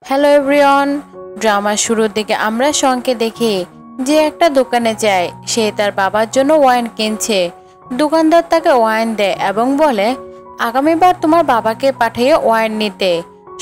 Hello everyone. ড্রামার শুরুর দিকে আমরা শংকে দেখি যে একটা দোকানে যায়। সে তার বাবার জন্য ওয়াইন কিনছে। দোকানদার তাকে ওয়াইন দেয় এবং বলে আগামীবার তোমার বাবাকে পাঠিয়ে ওয়াইন নিতে।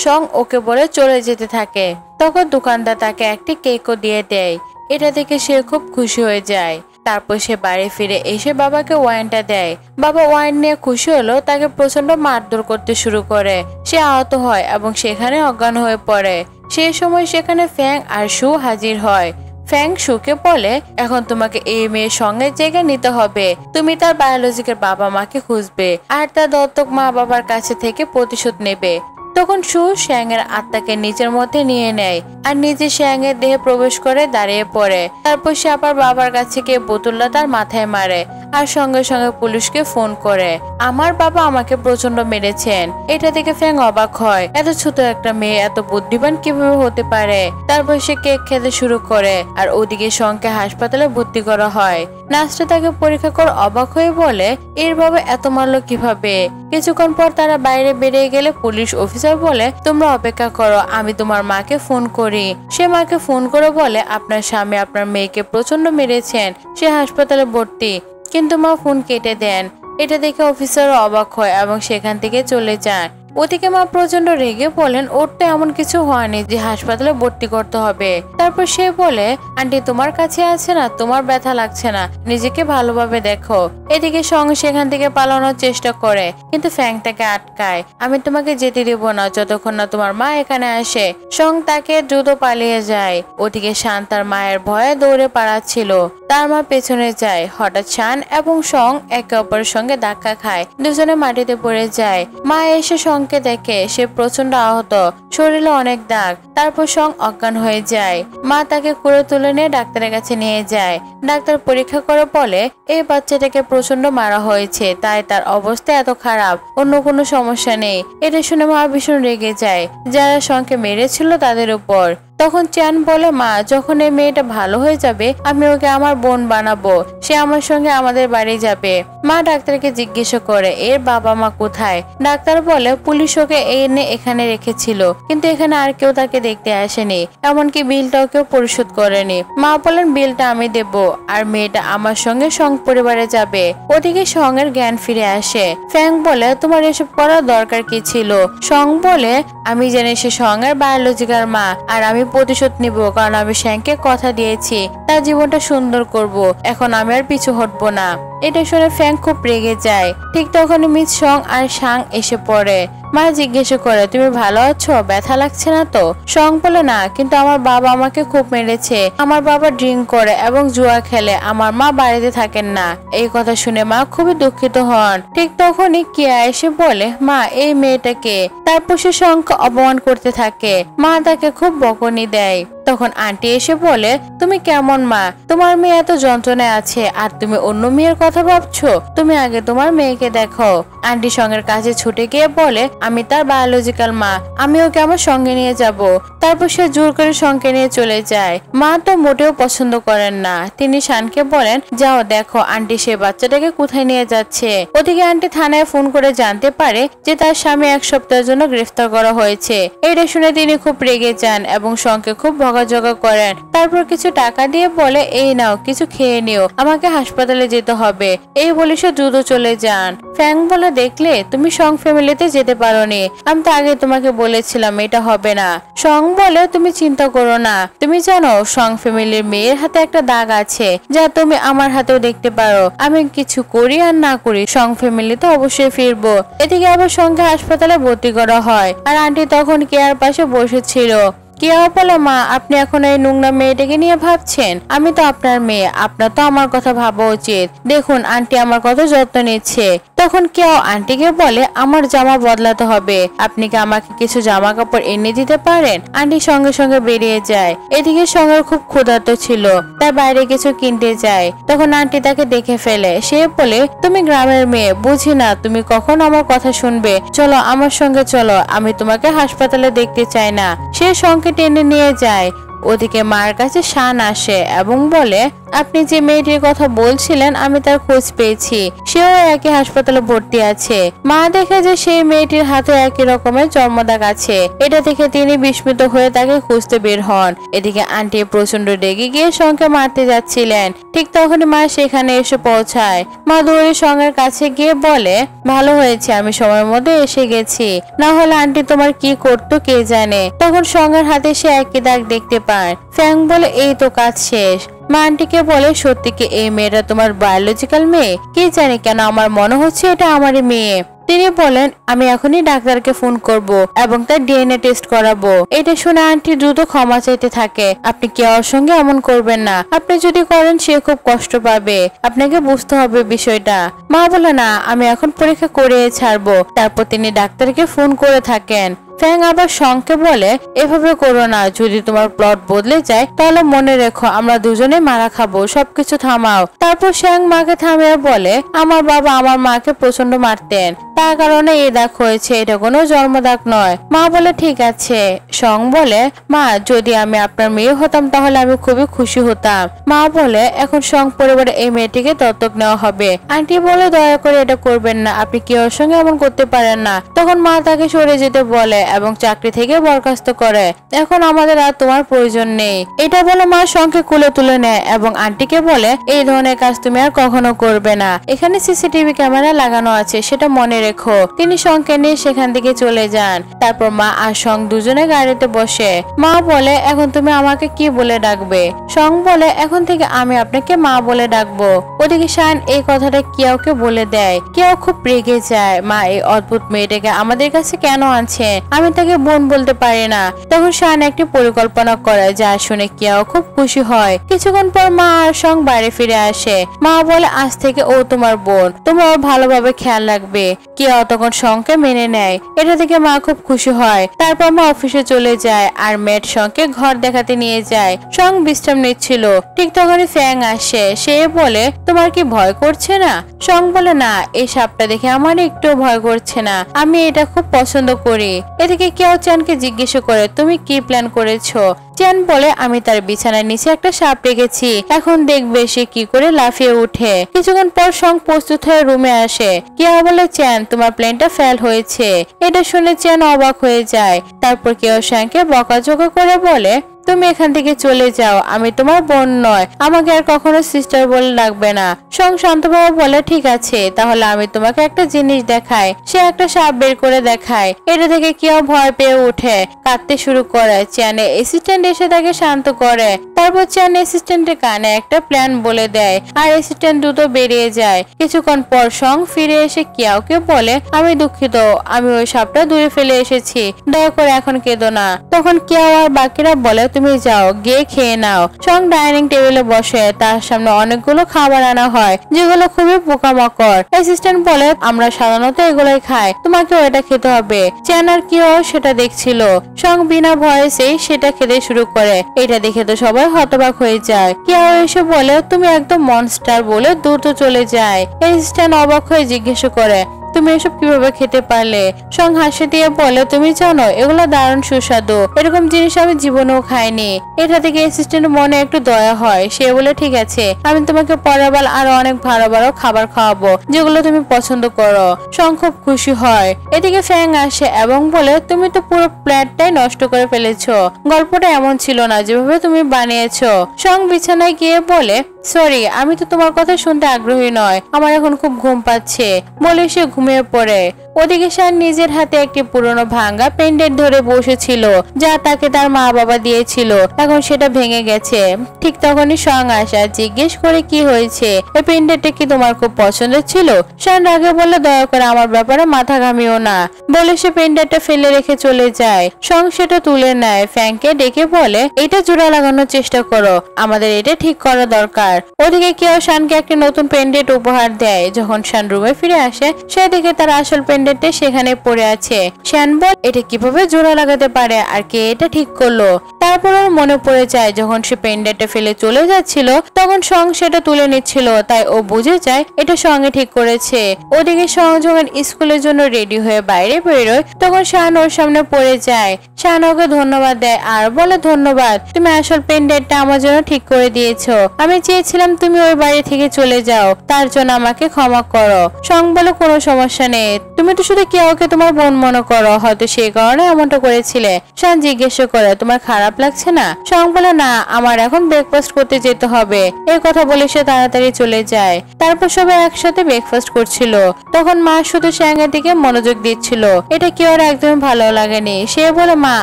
শং ওকে বলে চলে যেতে থাকে। তখন দোকানদার তাকে একটি কেকও দিয়ে দেয়। এটা দেখে সে খুব খুশি হয়ে যায়। তারপর সে বাড়ি ফিরে এসে বাবাকে ওয়াইনটা দেয়। বাবা ওয়াইন নিয়ে খুশি হলো, তাকে প্রচন্ড মারধর করতে শুরু করে। সে আহত হয় এবং সেখানে অজ্ঞান হয়ে পড়ে। সেই সময় সেখানে ফ্যাং আর শু হাজির হয়। ফ্যাং শুকে বলে এখন তোমাকে এই মেয়ের সঙ্গে জায়গা নিতে হবে। তুমি তার বায়োলজিক্যাল বাবা মাকে খুঁজবে আর তার দত্তক মা বাবার কাছে থেকে প্রতিশোধ নেবে। তখন শু শ্যাং এর আত্মাকে নিজের মধ্যে নিয়ে নেয় আর নিজে শ্যাং এর দেহে প্রবেশ করে দাঁড়িয়ে পড়ে। তারপর সে আবার বাবার কাছে গিয়ে বোতলটা তার মাথায় মারে আর সঙ্গে সঙ্গে পুলিশকে ফোন করে। আমার বাবা আমাকে প্রচন্ড মেরেছেন। এটা দেখে ফ্যাং অবাক হয়, এত ছোট একটা মেয়ে এত বুদ্ধিমান কিভাবে হতে পারে। তারপর সে কেক খেতে শুরু করে আর ওদিকে শংকে হাসপাতালে ভর্তি করা হয়। নার্সটা তাকে পরীক্ষা করে অবাক হয়ে বলে এর বাবা এত মারলো কিভাবে। কিছুক্ষণ পর তারা বাইরে বেরিয়ে গেলে পুলিশ অফিসার বলে তোমরা অপেক্ষা করো, আমি তোমার মাকে ফোন করি। সে মাকে ফোন করে বলে আপনার স্বামী আপনার মেয়েকে প্রচন্ড মেরেছেন, সে হাসপাতালে ভর্তি। কিন্তু মা ফোন কেটে দেন। এটা দেখে অফিসারও অবাক হয় এবং সেখান থেকে চলে যান। ওদিকে মা প্রচন্ড রেগে বলেন ওর তো এমন কিছু হয়নি যে হাসপাতালে ভর্তি করতে হবে। তারপর সে বলে আন্টি তোমার কাছে আছে না, তোমার ব্যথা লাগছে না, নিজেকে ভালোভাবে দেখো। এদিকে সং সেখান থেকে পালানোর চেষ্টা করে কিন্তু ফ্যাং তাকে আটকায়। আমি তোমাকে যেতে দেব না যতক্ষণ না তোমার মা এখানে আসে। সং তাকে দ্রুত পালিয়ে যায়। ওদিকে শান তার মায়ের ভয়ে দৌড়ে পালাচ্ছিল। তার মা পেছনে যায়। হঠাৎ শান এবং সং একে অপরের সঙ্গে ধাক্কা খায়, দুজনে মাটিতে পড়ে যায়। মা এসে সংকে দেখে সে প্রচন্ড আহত, শরীরে অনেক দাগ। তারপর সং অজ্ঞান হয়ে যায়। মা তাকে কুড়ে তুলে নিয়ে ডাক্তারের কাছে নিয়ে যায়। ডাক্তার পরীক্ষা করে বলে এই বাচ্চাটাকে প্রচন্ড মারা হয়েছে, তাই তার অবস্থা এত খারাপ, অন্য কোনো সমস্যা নেই। এটা শুনে মা ভীষণ রেগে যায় যারা সংকে মেরেছিল তাদের উপর। তখন চ্যান বলে মা যখন এই মেয়েটা ভালো হয়ে যাবে আমি ওকে আমার বোন বানাবো, সে আমার সঙ্গে আমাদের বাড়ি যাবে। মা ডাক্তারকে জিজ্ঞাসা করে এর বাবা মা কোথায়। ডাক্তার বলে পুলিশ ওকে এনে এখানে রেখেছিল কিন্তু এখানে আর কেউ তাকে দেখতে আসেনি, এমনকি বিলটাও কেউ পরিশোধ করেনি। মা বলেন বিলটা আমি দেব আর মেয়েটা আমার সঙ্গে সং পরিবারে যাবে। ওদিকে সং এর জ্ঞান ফিরে আসে। ফ্যাং বলে তোমার এসব করার দরকার কি ছিল। সং বলে আমি জানি সে সং এর বায়োলজিক্যাল মা আর আমি প্রতিশোধ নিব, কারণ আমি শ্যাংকে কথা দিয়েছি তার জীবনটা সুন্দর করব। এখন আমি আর পিছু হটবো না। এটা শুনে ফ্যাং খুব রেগে যায়। ঠিক তখনই মিস সং আর শাং এসে পড়ে। মা জিজ্ঞাসা করে তুমি ভালো আছো, ব্যথা লাগছে না তো। সং বলে না, কিন্তু আমার বাবা আমাকে খুব মেরেছে। আমার বাবা ড্রিঙ্ক করে এবং জুয়া খেলে, আমার মা বাড়িতে থাকেন না। এই কথা শুনে মা খুবই দুঃখিত হন। ঠিক তখনই কিয়া এসে বলে মা এই মেয়েটাকে। তারপর সে শংকে অপমান করতে থাকে। মা তাকে খুব বকুনি দেয়। তখন আন্টি এসে বলে তুমি কেমন মা, তোমার মেয়ে এত যন্ত্রণায় আছে আর তুমি অন্য মেয়ের কথা ভাবছো, তুমি আগে তোমার মেয়েকে দেখো। আন্টি সঙ্গের কাছে ছুটে গিয়ে বলে আমি তার বায়োলজিক্যাল মা, আমি ওকে আমার সঙ্গে নিয়ে যাব। তারপর সে জোর করে সঙ্গে নিয়ে চলে যায়। মা তো মোটেও পছন্দ করেন না। তিনি শানকে বলেন যাও দেখো আন্টি সে বাচ্চাটাকে কোথায় নিয়ে যাচ্ছে। ওদিকে আন্টি থানায় ফোন করে জানতে পারে যে তার স্বামী 1 সপ্তাহের জন্য গ্রেফতার করা হয়েছে। এটা শুনে তিনি খুব রেগে যান এবং সঙ্গে খুব বকাঝকা করেন। তারপর কিছু টাকা দিয়ে বলে এই নাও কিছু খেয়ে নিও, আমাকে হাসপাতালে যেতে হবে। এই বলে সে দ্রুত চলে যান। ফ্যাং বলে দেখলে তুমি সং ফ্যামিলিতে যেতে পারোনি, আমি তো আগে তোমাকে বলেছিলাম এটা হবে না। সং বলে তুমি চিন্তা করো না, তুমি জানো সং ফ্যামিলির মেয়ের হাতে একটা দাগ আছে যা তুমি আমার হাতেও দেখতে পারো। আমি কিছু করি আর না করি সং ফ্যামিলিতে অবশ্যই ফিরবো। এদিকে আবার সঙ্গে হাসপাতালে ভর্তি করা হয় আর আন্টি তখন কেয়ার পাশে বসেছিল। কিয়া বলে মা আপনি এখন এই নোংরা মেয়েটাকে নিয়ে ভাবছেন, আমি তো আপনার মেয়ে, আপনার তো আমার কথা ভাবা উচিত। দেখুন আন্টি আমার কত যত্ন নিচ্ছে। তখন কেউ আন্টিকে বলে আমার জামা বদলাতে হবে, আপনি কি আমাকে কিছু জামা কাপড় এনে দিতে পারেন। আন্টি সঙ্গে সঙ্গে বেরিয়ে যায়। এদিকে সঙ্গের খুব ক্ষুধার্ত ছিল, তাই বাইরে কিছু কিনতে যায়। তখন আন্টি তাকে দেখে ফেলে। সে বলে তুমি গ্রামের মেয়ে, বুঝি না তুমি কখন আমার কথা শুনবে, চলো আমার সঙ্গে চলো, আমি তোমাকে হাসপাতালে দেখতে চাই না। সে সঙ্গে টেনে নিয়ে যায়। ওদিকে মার কাছে শান আসে এবং বলে আপনি যে মেয়েটির কথা বলছিলেন আমি তার খোঁজ পেয়েছি, সেও একই হাসপাতালে ভর্তি আছে। মা দেখে যে সেই মেয়েটির হাতে একই রকমের জন্মদাগ আছে, এটা দেখে তিনি বিস্মিত হয়ে তাকে খুঁজতে বের হন। এদিকে আন্টি প্রচন্ড রেগে গিয়ে শংকে মারতে যাচ্ছিলেন, ঠিক তখনই মা সেখানে এসে পৌঁছায়। মা দৌড়ে সঙ্গের কাছে গিয়ে বলে, ভালো হয়েছে আমি সময়ের মধ্যে এসে গেছি, না হলে আন্টি তোমার কি করতো কে জানে। তখন সঙ্গের হাতে সে একই দাগ দেখতে পায়। ফ্যাং বলে, এই তো কাজ শেষ। মা আন্টিকে বলে, সত্যি কি এই মেয়েটা তোমার বায়োলজিক্যাল মেয়ে? কে জানে কেন আমার মনে হচ্ছে এটা আমারই মেয়ে। তিনি বলেন, আমি এখনই ডাক্তারকে ফোন করব এবং তার ডিএনএ টেস্ট করাবো। এটা শুনে আন্টি দ্রুত ক্ষমা চাইতে থাকে। আপনি কেউর সঙ্গে এমন করবেন না, আপনি যদি করেন সে খুব কষ্ট পাবে, আপনাকে বুঝতে হবে বিষয়টা। মা বলে, না আমি এখন পরীক্ষা করে ছাড়বো। তারপর তিনি ডাক্তারকে ফোন করে থাকেন। ফ্যাং আবার শংকে বলে, এভাবে করো না, যদি তোমার প্লট বদলে যায় তাহলে মনে রেখো আমরা দুজনে মারা খাবো, সবকিছু থামাও। তারপর শ্যাং মাকে থামিয়ে বলে, আমার বাবা আমার মাকে প্রচন্ড মারতেন, তার কারণে এই দাগ হয়েছে, এটা কোনো জন্মদাগ নয়। মা বলে, ঠিক আছে। শং বলে, মা যদি আমি আপনার মেয়ে হতাম তাহলে আমি খুবই খুশি হতাম। মা বলে, এখন শং পরিবারে এই মেয়েটিকে দত্তক নেওয়া হবে। আন্টি বলে, দয়া করে এটা করবেন না, আপনি কেউর সঙ্গে এমন করতে পারেন না। তখন মা তাকে সরে যেতে বলে এবং চাকরি থেকে বরখাস্ত করে। এখন আমাদের আর তোমার প্রয়োজন নেই। এটা বলে মা শংকে কুলে তুলে নেয় এবং আন্টিকে বলে, এই ধরনের কাজ তুমি আর কখনো করবে না, এখানে সিসিটিভি ক্যামেরা লাগানো আছে, সেটা মনে রেখো। তিনি শংকে নিয়ে সেখান থেকে চলে যান। তারপর মা আর শং দুজনে গাড়িতে বসে। মা বলে, এখন তুমি আমাকে কি বলে ডাকবে? শং বলে, এখন থেকে আমি আপনাকে মা বলে ডাকবো। ওদিকে শান এই কথাটা কিয়াওকে বলে দেয়। কিয়াও খুব রেগে যায়, মা এই অদ্ভুত মেয়েটাকে আমাদের কাছে কেন আনছে, আমি তাকে বোন বলতে পারি না। তখন শান একটি পরিকল্পনা করে, যা শুনে কিয়াও খুব খুশি হয়। কিছুক্ষণ পর মা আর শং বাইরে ফিরে আসে। মা বলে, আজ থেকে ও তোমার বোন, তোমার ভালোভাবে খেয়াল রাখবে। কিয়াও তখন শংকে মেনে নেয়। এটা থেকে মা খুব খুশি হয়। তারপর মা অফিসে চলে যায় আর মেট শংকে ঘর দেখাতে নিয়ে যায়। শং বিশ্রাম নিচ্ছিল, ঠিক তখনই ফ্যাং আসে। সে বলে, তোমার কি ভয় করছে না? শং বলে, না, এই সাপটা দেখে আমার একটু ভয় করছে না, আমি এটা খুব পছন্দ করি। এদিকে কেউ চ্যানকে জিজ্ঞেস করে, তুমি কি প্ল্যান করেছো? চ্যান বলে, আমি তার বিছানার নিচে একটা সাপ রেখেছি, এখন দেখবে সে কি করে লাফিয়ে উঠে। কিছুক্ষণ পর শং প্রস্তুত হয়ে রুমে আসে। কেউ বলে, চ্যান তোমার প্ল্যানটা ফেল হয়েছে। এটা শুনে চ্যান অবাক হয়ে যায়। তারপর কেউ শ্যাংকে বকাঝকা করে বলে, তুমি এখান থেকে চলে যাও, আমি তোমার বোন নয়, আমাকে আর কখনো সিস্টার বলে ডাকবে না। শং শান্তভাবে বলে, ঠিক আছে, তাহলে আমি তোমাকে একটা জিনিস দেখাই। সে একটা সাপ বের করে দেখায়। এটা থেকে কেউ ভয় পেয়ে উঠে, কাঁদতে শুরু করে। চ্যানের অ্যাসিস্ট্যান্ট এসে তাকে শান্ত করে। তারপর চ্যান অ্যাসিস্ট্যান্টের কানে একটা প্ল্যান বলে দেয় আর অ্যাসিস্ট্যান্ট দ্রুত বেরিয়ে যায়। কিছুক্ষণ পর শং ফিরে এসে কিয়াওকে বলে, আমি দুঃখিত, আমি ওই সাপটা দূরে ফেলে এসেছি, দয়া করে এখন কেঁদো না। তখন কিয়াও আর বাকিরা বলে, তুমি যাও, গিয়ে খেয়ে নাও। শং ডাইনিং টেবিলে বসে, তার সামনে অনেকগুলো খাবার আনা হয় যেগুলো খুবই পোকামাকড়। অ্যাসিস্ট্যান্ট বলে, আমরা সাধারণত এগুলোই খাই, তোমাকেও এটা খেতে হবে। চ্যান আর কিয়াও সেটা দেখছিল। শং বিনা ভয়েসেই সেটা খেতে শুরু করে। এটা দেখে তো সবাই হতবাক হয়ে যায়। কিয়াও এসে বলে, তুমি একদম মনস্টার, বলে দ্রুত চলে যায়। অ্যাসিস্ট্যান্ট অবাক হয়ে জিজ্ঞেস করে, তুমি এসব কিভাবে খেতে পারলে? শং হাসি দিয়ে বলে, তুমি জানো এগুলো দারুণ সুস্বাদু, এরকম জিনিস আমি জীবনেও খাইনি। এটা থেকে অ্যাসিস্ট্যান্ট মনে একটু দয়া হয়। সে বলে, ঠিক আছে, আমি তোমাকে পরের বার আরো অনেক ভালো ভালো খাবার খাওয়াবো যেগুলো তুমি পছন্দ করো। শং খুব খুশি হয়। এদিকে ফ্যাং আসে এবং বলে, তুমি তো পুরো প্ল্যাটটাই নষ্ট করে ফেলেছো, গল্পটা এমন ছিল না যেভাবে তুমি বানিয়েছো। শং বিছানায় গিয়ে বলে, সরি, আমি তো তোমার কথা শুনতে আগ্রহী নয়, আমার এখন খুব ঘুম পাচ্ছে, বলে সে ঘুমিয়ে পড়ে। ওদিকে শান নিজের হাতে একটি পুরনো ভাঙা পেন্ডেন্ট ধরে বসেছিল, যা তাকে তার মা বাবা দিয়েছিল। এখন সেটা ভেঙে গেছে। ঠিক তখনই শং আসা, জিজ্ঞেস করে, কি হয়েছে, এই পেন্ডেন্টটা কি তোমার খুব পছন্দের ছিল? শান রাগে বলে, দয়া করে আমার ব্যাপারে মাথা ঘামিও না, বলে সে পেন্ডেন্টটা ফেলে রেখে চলে যায়। শং সেটা তুলে নেয়, ফ্যাংকে ডেকে বলে, এটা জোড়া লাগানোর চেষ্টা করো, আমাদের এটা ঠিক করা দরকার। ওদিকে কেউ শানকে একটি নতুন পেন্ডেন্ট উপহার দেয়। যখন শান রুমে ফিরে আসে, সে দেখে তার আসল পেন্ডেন্ট পেন্ডেন্টটা সেখানে পড়ে আছে। শ্যান বল এটা কিভাবে জোড়া লাগাতে পারে আর কে এটা ঠিক করলো। তারপর ওর মনে পড়ে যায় যখন সে পেন্ডেন্টটা ফেলে চলে যাচ্ছিল তখন সং সেটা তুলে নিচ্ছিল, তাই ও বুঝে যায় এটা সঙ্গে ঠিক করেছে। ওদিকে সং যখন স্কুলের জন্য রেডি হয়ে বাইরে বেরোয় তখন শান ওর সামনে পড়ে যায়। শান ওকে ধন্যবাদ দেয় আর বলে ধন্যবাদ, তুমি আসল পেন্ডেন্টটা আমার জন্য ঠিক করে দিয়েছো। আমি চেয়েছিলাম তুমি ওই বাড়ি থেকে চলে যাও, তার জন্য আমাকে ক্ষমা করো। সং বলে কোনো সমস্যা নেই, তুমি তো শুধু কেউকে তোমার বোন মনে করো, হয়তো সেই কারণে এমনটা করেছিলে। শান জিজ্ঞেস করে তোমার খারাপ লাগছে না? সং বলে না, আমার এখন ব্রেকফাস্ট করতে যেতে হবে। এই কথা বলে সে তাড়াতাড়ি চলে যায়। তারপর সবাই একসাথে ব্রেকফাস্ট করছিল। তখন মা শুধু শ্যাংয়ের দিকে মনোযোগ দিচ্ছিল। এটা কি ওর একদম ভালো লাগেনি। সে বলে মা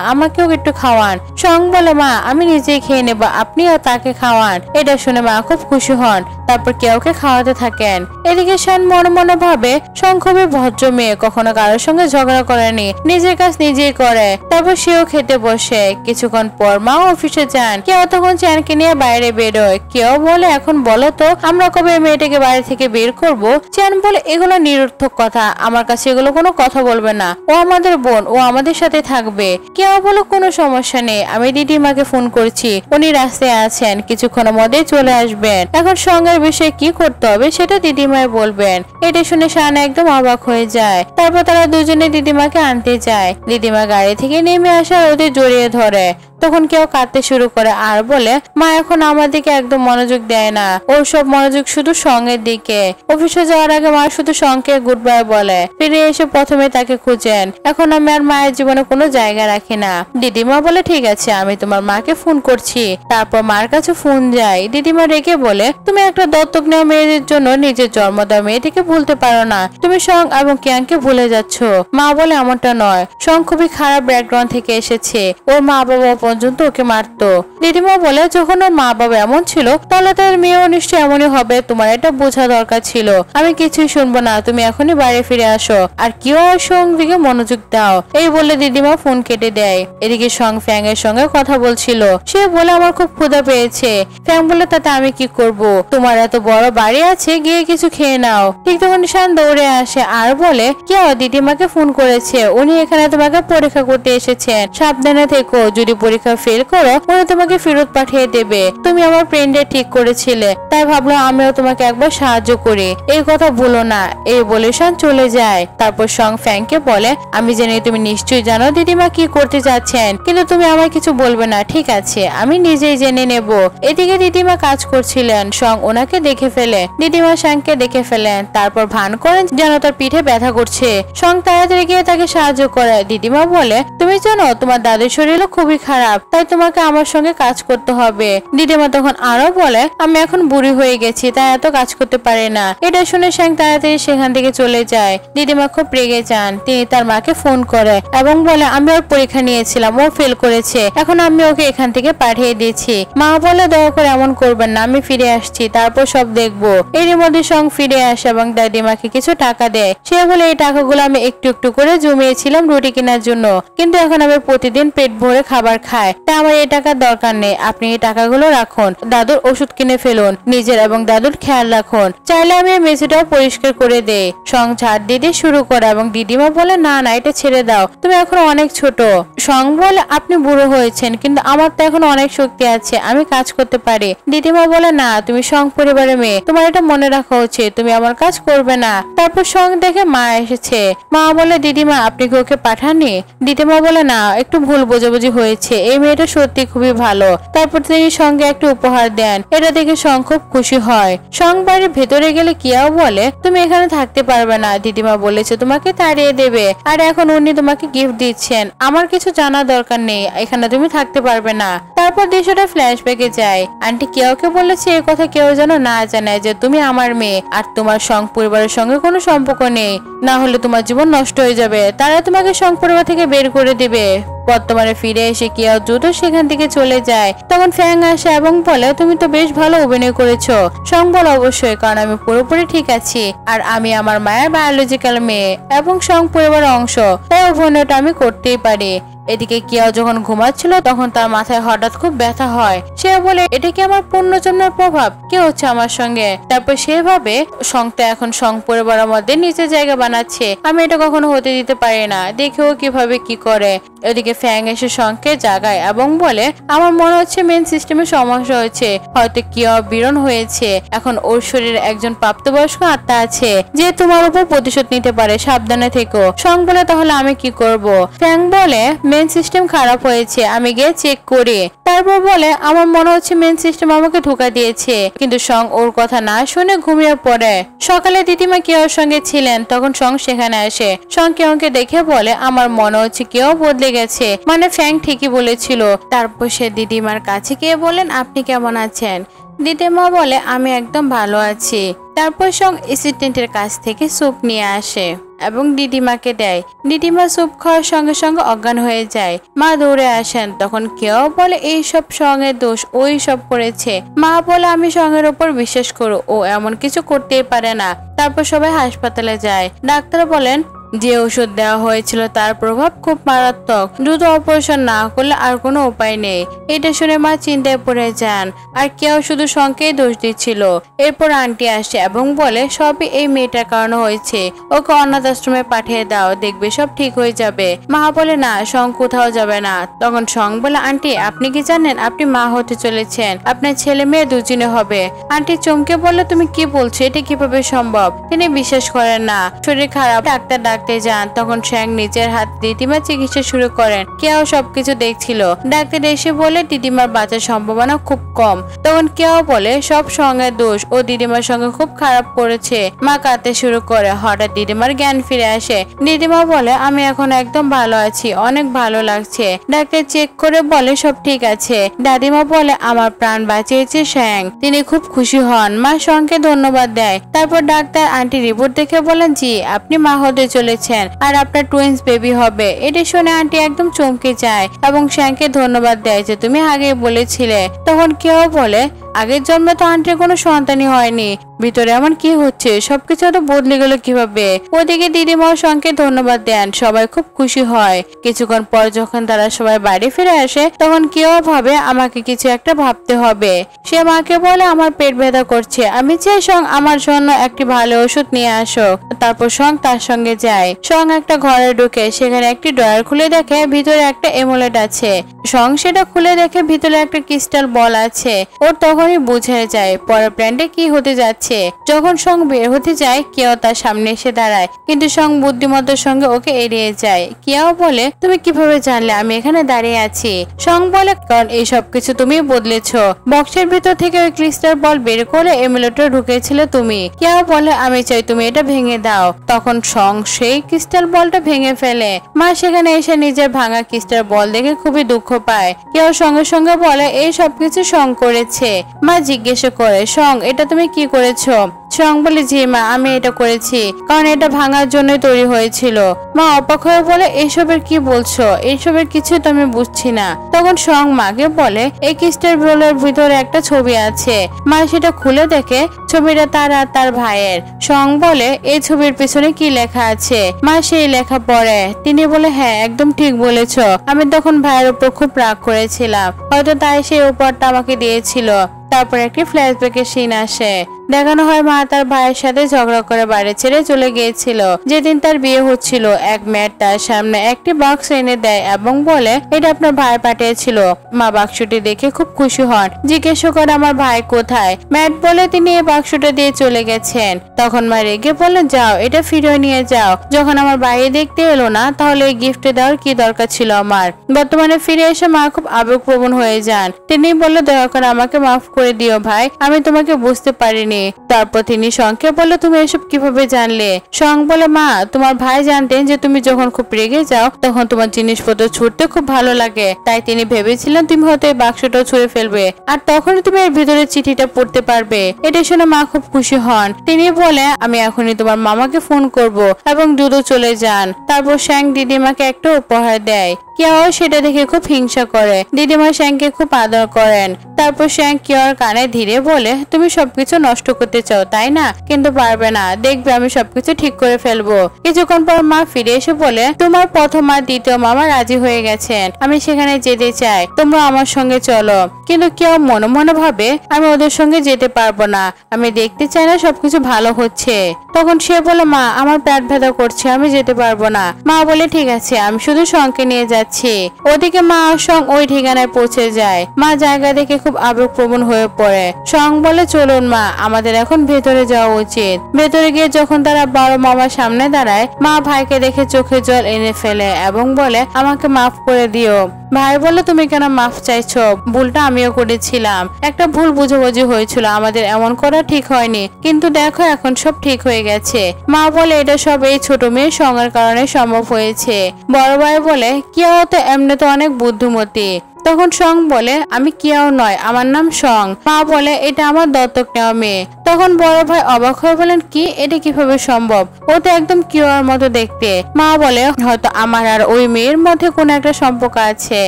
আমাকেও একটু খাওয়ান। সং বলে মা আমি নিজেই খেয়ে নেবো, আপনিও তাকে খাওয়ান। এটা শুনে মা খুব খুশি হন। তারপর কেউকে খাওয়াতে থাকেন। এদিকে শান মনে মনে ভাবে সং খুবই ভদ্র মেয়ে, কখনো কারোর সঙ্গে ঝগড়া করেনি, নিজের কাজ নিজেই করে। তারপর সেও খেতে বসে। কিছুক্ষণ পর মা অফিসে যান। কেউ তখন চ্যানকে নিয়ে বাইরে বেরোয়। কেউ বলে এখন বলো তো আমরা কবে মেয়েটাকে বাড়ি থেকে বের করব? চ্যান বলে এগুলো নিরর্থক কথা, আমার কাছে এগুলো কোনো কথা বলবে না। ও আমাদের বোন, ও আমাদের সাথে থাকবে। কেউ বলে কোনো সমস্যা নেই, আমি দিদিমাকে ফোন করছি, উনি রাস্তায় আছেন, কিছুক্ষণের মধ্যেই চলে আসবেন। এখন সঙ্গের বিষয়ে কি করতে হবে সেটা দিদিমায় বলবেন। এটা শুনে শান একদম অবাক হয়ে যায়। তারপর তারা দুজনে দিদিমাকে আনতে যায়। দিদিমা গাড়ি থেকে নেমে আসা ওদের জড়িয়ে ধরে। তখন কেউ কাঁদতে শুরু করে আর বলে মা এখন আমার দিকে একদম মনোযোগ দেয় না, ওর সব মনোযোগ শুধু সঙ্গের দিকে। অফিসে যাওয়ার আগে মা শুধু সঙ্গকে গুড বাই বলে। ফিরে এসে প্রথমে তাকে খুঁজেন। এখন আমি আর মায়ের জীবনে কোনো জায়গা রাখি না। দিদিমা বলে ঠিক আছে, আমি তোমার মাকে ফোন করছি। তারপর মার কাছে ফোন যায়। দিদিমা রেগে বলে তুমি একটা দত্তক নেওয়া মেয়েদের জন্য নিজের জন্ম দেওয়া মেয়েটিকে ভুলতে পারো না, তুমি সং এবং কিয়াংকে ভুলে যাচ্ছ। মা বলে এমনটা নয়, সং খুবই খারাপ ব্যাকগ্রাউন্ড থেকে এসেছে, ওর মা বাবা পর্যন্ত ওকে মারতো। দিদিমা বলে যখন ওর মা বাবা এমন ছিল তাহলে তার মেয়েও নিশ্চয় এমনই হবে, তোমার এটা বোঝা দরকার ছিল। আমি কিছুই শুনবো না, তুমি এখনই বাড়ি ফিরে আসো আর কেউ আর সং দিকে মনোযোগ দাও। এই বলে দিদিমা ফোন কেটে দেয়। এদিকে সং ফ্যাং এর সঙ্গে কথা বলছিল। সে বলে আমার খুব ক্ষুধা পেয়েছে। ফ্যাং বলে তাতে আমি কি করব, তোমার এত বড় বাড়ি আছে, গিয়ে কিছু খেয়ে নাও। ঠিক তখন শান দৌড়ে আসে আর বলে কেউ দিদিমাকে ফোন করেছে, উনি এখানে তোমাকে পরীক্ষা করতে এসেছেন, সাবধানে থেকো, যদি পরীক্ষা ফেল করো উনি তোমাকে ফেরত পাঠিয়ে দেবে। তুমি আমার ফ্রেন্ডে ঠিক করেছিলে, তাই ভাবলাম আমিও তোমাকে একবার সাহায্য করি, এই কথা ভুলো না। এই বলে শান চলে যায়। তারপর সং ফ্যাংকে বলে আমি জানি তুমি নিশ্চয়ই জানো দিদিমা কি করতে যাচ্ছেন, কিন্তু তুমি আমায় কিছু বলবে না, ঠিক আছে? আমি নিজেই জেনে নেব। এদিকে দিদিমা কাজ করছিলেন। সং ওনাকে দেখে ফেলে। দিদিমা শাংকে দেখে ফেলেন। তারপর ভান করেন যেন তার পিঠে ব্যথা করছে। সং তাড়াতাড়ি গিয়ে তাকে সাহায্য করে। দিদিমা বলে তুমি জানো তোমার দাদুর শরীরও খুবই খারাপ, তাই তোমাকে আমার সঙ্গে কাজ করতে হবে। দিদিমা তখন আরো বলে আমি এখন বুড়ি হয়ে গেছি, তাই এত কাজ করতে পারে না। এটা শুনে শাং তাড়াতাড়ি সেখান থেকে চলে যায়। দিদিমা খুব রেগে যান। তিনি তার মাকে ফোন করে এবং বলে আমি ওর পরীক্ষা নিয়েছিলাম, ও ফেল করেছে, এখন আমি ওকে এখান থেকে পাঠিয়ে দিয়েছি। মা বলে দয়া করে এমন করবেন না, আমি ফিরে আসছি, তারপর সব দেখবো। এর মধ্যে সং ফিরে আসে এবং দাদিমাকে কিছু টাকা দেয়। সে বলে এই টাকাগুলো আমি একটু একটু করে জমিয়েছিলাম রুটি কেনার জন্য, কিন্তু এখন আমি প্রতিদিন পেট ভরে খাবার খাই, তাই আমার এই টাকার দরকার নেই। আপনি এই টাকাগুলো রাখুন, দাদুর ওষুধ কিনে ফেলুন, নিজের এবং দাদুর খেয়াল রাখুন। চাইলে আমি এই মেঝেটাও পরিষ্কার করে দেই। সং ঝাড় দিতে শুরু করে এবং দিদিমা বলে না না, এটা ছেড়ে দাও, তুমি এখন অনেক ছোট। সং বলে আপনি বুড়ো হয়েছেন, কিন্তু আমার তো এখন অনেক শক্তি আছে, আমি কাজ করতে পারি। দিদিমা বলে না, তুমি সং পরিবারের মেয়ে, তোমার এটা মনে রাখা উচিত, তুমি আমার কাজ করবে না। তারপর সং দেখে মা এসেছে। মা বলে দিদিমা আপনি কি ওকে পাঠাননি? দিদিমা বলে না, একটু ভুল বোঝাবুঝি হয়েছে, এই মেয়েটা সত্যি খুবই ভালো। তারপর তিনি সঙ্গে একটা উপহার দেন। এটা দেখে সং খুব খুশি হয়। সং বাড়ির ভেতরে গেলে কিয়াও বলে তুমি এখানে থাকতে পারবে না, দিদিমা বলেছে তোমাকে তাড়িয়ে দেবে, আর এখন উনি তোমাকে গিফট দিচ্ছেন, আমার কিছু জানা দরকার নেই, এখানে তুমি থাকতে পারবে না। তারপর দৃশ্যটা ফ্ল্যাশব্যাকে যায়। আন্টি কিয়াওকে বলেছে এই কথা কেউ যেন না জানে যে তুমি আমার মেয়ে আর তোমার সং পরিবারের সঙ্গে কোনো সম্পর্ক নেই, না হলে তোমার জীবন নষ্ট হয়ে যাবে, তারা তোমাকে সং পরিবার থেকে বের করে দিবে। বর্তমানে ফিরে এসে কিয়াও দ্রুত সেখান থেকে চলে যায়। তখন ফ্যাং আসে এবং বলে তুমি তো বেশ ভালো অভিনয় করেছো। সং বলে অবশ্যই, কারণ আমি পুরোপুরি ঠিক আছি আর আমি আমার মায়ের বায়োলজিক্যাল মেয়ে এবং সং পরিবারের অংশ, তাই অভিনয়টা আমি করতেই পারি। এদিকে কিয়াও যখন ঘুমাচ্ছিল তখন তার মাথায় হঠাৎ খুব ব্যথা হয়। সে বলে এটা কি আমার পুনর্জন্মের প্রভাব, কি হচ্ছে আমার সঙ্গে। তারপর সেভাবে সংতে এখন সং পরিবারের মধ্যে নিচে জায়গা বানাচ্ছে, আমি এটা কখনো হতে দিতে পারি না। দেখেও কিভাবে কি করে। এদিকে ফ্যাং এসে সংকে জাগায় এবং বলে আমার মনে হচ্ছে মেন সিস্টেমে সমস্যা হয়েছে, হয়তো কিয়াও বিরন হয়েছে। এখন ওর শরীরে একজন প্রাপ্তবয়স্ক আত্মা আছে যে তোমার উপর প্রতিশোধ নিতে পারে, সাবধানে থেকো। সং বলে তাহলে আমি কি করব। ফ্যাং বলে মেন সিস্টেম খারাপ হয়েছে, আমি গিয়ে চেক করি। তারপর বলে আমার মনে হচ্ছে মেন সিস্টেম আমাকে ধোঁকা দিয়েছে। কিন্তু সং ওর কথা না শুনে ঘুমিয়ে পড়ে। সকালে দিদিমা কিয়াওর সঙ্গে ছিলেন, তখন সং সেখানে আসে। সং কিয়াওকে দেখে বলে আমার মনে হচ্ছে কিয়াও বদলে গেছে, মানে ফ্যাং ঠিকই বলেছিল। তারপর সে দিদিমার কাছে গিয়ে বলেন আপনি কেমন আছেন। দিদিমা বলে আমি একদম ভালো আছি। তারপর সং অ্যাসিস্ট্যান্টের কাছ থেকে স্যুপ নিয়ে আসে এবং দিদিমাকে দেয়। দিদিমা স্যুপ খাওয়ার সঙ্গে সঙ্গে অজ্ঞান হয়ে যায়। মা দৌড়ে আসেন, তখন কেউ বলে এইসব সঙ্গের দোষ, ওই সব করেছে। মা বলে আমি সঙ্গের ওপর বিশ্বাস করো, ও এমন কিছু করতেই পারে না। তারপর সবাই হাসপাতালে যায়। ডাক্তার বলেন যে ওষুধ দেওয়া হয়েছিল তার প্রভাব খুব মারাত্মক, দ্রুত অপারেশন না করলে আর কোনো উপায় নেই। এটা শুনে মা চিন্তায় পড়ে যান, আর কেউ শুধু সংকেই দোষ দিচ্ছিল। এরপর আন্টি আসে এবং বলে সবই এই মেয়েটার কারণে হয়েছে, ওকে অনাথ আশ্রমে পাঠিয়ে দাও, দেখবে সব ঠিক হয়ে যাবে। মা বলে না, সং কোথাও যাবে না। তখন সং বলে আন্টি আপনি কি জানেন আপনি মা হতে চলেছেন, আপনার ছেলে মেয়ে দুজনে হবে। আন্টি চমকে বলল তুমি কি বলছো, এটা কিভাবে সম্ভব। তিনি বিশ্বাস করেন না। শরীর খারাপ, ডাক্তার যান। তখন শ্যাং নিজের হাত দিদিমা চিকিৎসা শুরু করেন। কেউ সবকিছু দেখছিল। ডাক্তার এসে বলে দিদিমার বাঁচার সম্ভাবনা খুব কম। তখন কেউ বলে সব সঙ্গে দোষ, ও দিদিমার সঙ্গে খুব খারাপ করেছে। মা কাঁদতে শুরু করে। হঠাৎ দিদিমার জ্ঞান ফিরে আসে। দিদিমা বলে আমি এখন একদম ভালো আছি, অনেক ভালো লাগছে। ডাক্তার চেক করে বলে সব ঠিক আছে। দাদিমা বলে আমার প্রাণ বাঁচিয়েছে শ্যাং, তিনি খুব খুশি হন। মা শ্যাংকে ধন্যবাদ দেয়। তারপর ডাক্তার আন্টি রিপোর্ট দেখে বলেন জি আপনি মা হতে চলেছেন আর আপনার টুইন্স বেবি হবে। এটা শুনে আন্টি একদম চমকে যায় এবং শ্যাংকে ধন্যবাদ দেয় যে তুমি আগেই বলেছিলে। তখন কেউ বলে আগের জন্মে তো আন্টির কোনো সন্তানই হয়নি, ভিতরে এমন কি হচ্ছে, সবকিছু তো বদলে গেল কিভাবে। ওদিকে দিদিমাও সঙ্গে ধন্যবাদ দেন, সবাই খুব খুশি হয়। কিছুক্ষণ পর যখন তারা সবাই বাড়ি ফিরে আসে তখন কেউ ভাবে আমাকে কিছু একটা ভাবতে হবে। সে মাকে বলে আমার পেট ব্যথা করছে, আমি চাই সং আমার জন্য একটি ভালো ওষুধ নিয়ে আসো। তারপর সং তার সঙ্গে যায়। সং একটা ঘরে ঢুকে সেখানে একটি ড্রয়ার খুলে দেখে ভিতরে একটা এমুলেট আছে। সং সেটা খুলে দেখে ভিতরে একটা ক্রিস্টাল বল আছে। ওর তখনই বুঝে যায় পরের প্ল্যান্টে কি হতে যাচ্ছে। যখন সং বের হতে যায় কেউ তার সামনে এসে দাঁড়ায়, কিন্তু সং বুদ্ধিমত্তার সঙ্গে ওকে এড়িয়ে যায়। কেউ বলে তুমি কিভাবে জানলে আমি এখানে দাঁড়িয়ে আছি। সং বলে কারণ এই সব কিছু তুমি বদলেছ, বক্সের ভিতর থেকে ওই ক্রিস্টাল বল বের করে এমুলেটে ঢুকেছিলে তুমি। কেউ বলে আমি চাই তুমি এটা ভেঙে দাও। তখন সং সেই ক্রিস্টাল বলটা ভেঙে ফেলে। মা সেখানে এসে নিজের ভাঙা ক্রিস্টাল বল দেখে খুবই দুঃখ পায়। কেউ সঙ্গে সঙ্গে বলে এই সবকিছু সং করেছে। মা জিজ্ঞেস করে সং এটা তুমি কি করেছো। সং বলে জি মা আমি এটা করেছি, কারণ এটা ভাঙার জন্য তৈরি হয়েছিল। মা অবাক হয়ে বলে এইসবের কি বলছো, এইসবের কিছু তো আমি বুঝছি না। তখন সং মাকে বলে এই ক্রিস্টাল বলের ভিতরে একটা ছবি আছে। মা সেটা খুলে দেখে ছবিটা তার আর তার ভাইয়ের। সং বলে এই ছবির পিছনে কি লেখা আছে। মা সেই লেখা পড়ে। তিনি বলে হ্যাঁ একদম ঠিক বলেছো, আমি তখন ভাইয়ের উপর খুব রাগ করেছিলাম, হয়তো তাই সেই উপহারটা আমাকে দিয়েছিল। তারপর একটি ফ্ল্যাশব্যাকের সিন আসে। দেখানো হয় মা তার ভাইয়ের সাথে ঝগড়া করে বাড়ি ছেড়ে চলে গিয়েছিল। যেদিন তার বিয়ে হচ্ছিল এক ম্যাট তার সামনে একটি বাক্স এনে দেয় এবং বলে এটা আপনার ভাই পাঠিয়েছিল। মা বাক্সটি দেখে খুব খুশি হন, জিজ্ঞেস করে আমার ভাই কোথায়। ম্যাট বলে তিনি এই বাক্সটা দিয়ে চলে গেছেন। তখন মা রেগে বলে যাও এটা ফিরিয়ে নিয়ে যাও, যখন আমার বাইরে দেখতে এলো না তাহলে এই গিফট দেওয়ার কি দরকার ছিল আমার। বর্তমানে ফিরে এসে মা খুব আবেগপ্রবণ হয়ে যান। তিনি বললে দয়া করে আমাকে মাফ করে দিও ভাই, আমি তোমাকে বুঝতে পারিনি। তারপর তিনি সংকে বলে তুমি এসব কিভাবে জানলে। সং বলে মা তোমার ভাই জানতেন যে তুমি যখন খুব রেগে যাও তখন তোমার জিনিসপত্র ছুঁড়তে খুব ভালো লাগে, তাই তিনি ভেবেছিলেন তুমি হয়তো এই বাক্সটাও ছুঁড়ে ফেলবে আর তখনই তুমি এর ভিতরে চিঠিটা পড়তে পারবে। এটা শুনে মা খুব খুশি হন। তিনি বলে আমি এখনই তোমার মামাকে ফোন করব এবং দ্রুত চলে যান। তারপর শ্যাং দিদিমাকে একটা উপহার দেয়। কেউ সেটা দেখে খুব হিংসা করে। দিদিমা শ্যাংকে খুব আদর করেন। তারপর শ্যাং কেউ সঙ্গের কানে ধীরে বলে, তুমি সবকিছু নষ্ট করতে চাও তাই না, কিন্তু পারবে না, দেখবে আমি সবকিছু ঠিক করে ফেলবো। কিছুক্ষণ পর মা ফিরে এসে বলে, তোমার প্রথম আর দ্বিতীয় মামা রাজি হয়ে গেছেন, আমি সেখানে যেতে চাই, তোমরা আমার সঙ্গে চলো। কিন্তু কেউ মনে মনে ভাবে আমি ওদের সঙ্গে যেতে পারবো না, আমি দেখতে চাই না সবকিছু ভালো হচ্ছে। তখন সে বলে, মা আমার পেট ব্যথা করছে, আমি যেতে পারবো না। মা বলে, ঠিক আছে আমি শুধু সঙ্গে নিয়ে যাচ্ছি। ওদিকে মা আর সং ওই ঠিকানায় পৌঁছে যায়। মা জায়গা দেখে খুব আবেগপ্রবণ হয়ে পড়ে। সং বলে, চলুন মা, আমাদের এখন ভেতরে যাওয়া উচিত। ভেতরে গিয়ে যখন তারা বড় মামার সামনে দাঁড়ায়, মা ভাইকে দেখে চোখে জল এনে ফেলে এবং বলে, আমাকে মাফ করে দিও। ভাই বলে, তুমি কেন মাফ চাইছো, ভুলটা আমিও করেছিলাম, একটা ভুল বুঝাবুঝি হয়েছিল, আমাদের এমন করা ঠিক হয়নি, কিন্তু দেখো এখন সব ঠিক হয়ে গেছে। মা বলে, এটা সব এই ছোট মেয়ের সঙ্গের কারণে সম্ভব হয়েছে। বড় ভাই বলে, কিয়াও তো এমনি তো অনেক বুদ্ধিমতী। তখন সং বলে, আমি কিয়াও নয়, আমার নাম সং। মা বলে, এটা আমার দত্তক নেওয়া মেয়ে। তখন বড় ভাই অবাক হয়ে বলেন, কি, এটা কিভাবে সম্ভব, ও তো একদম কিয়ার মতো দেখতে। মা বলে, হয়তো আমার আর ওই মেয়ের মধ্যে কোনো একটা সম্পর্ক আছে।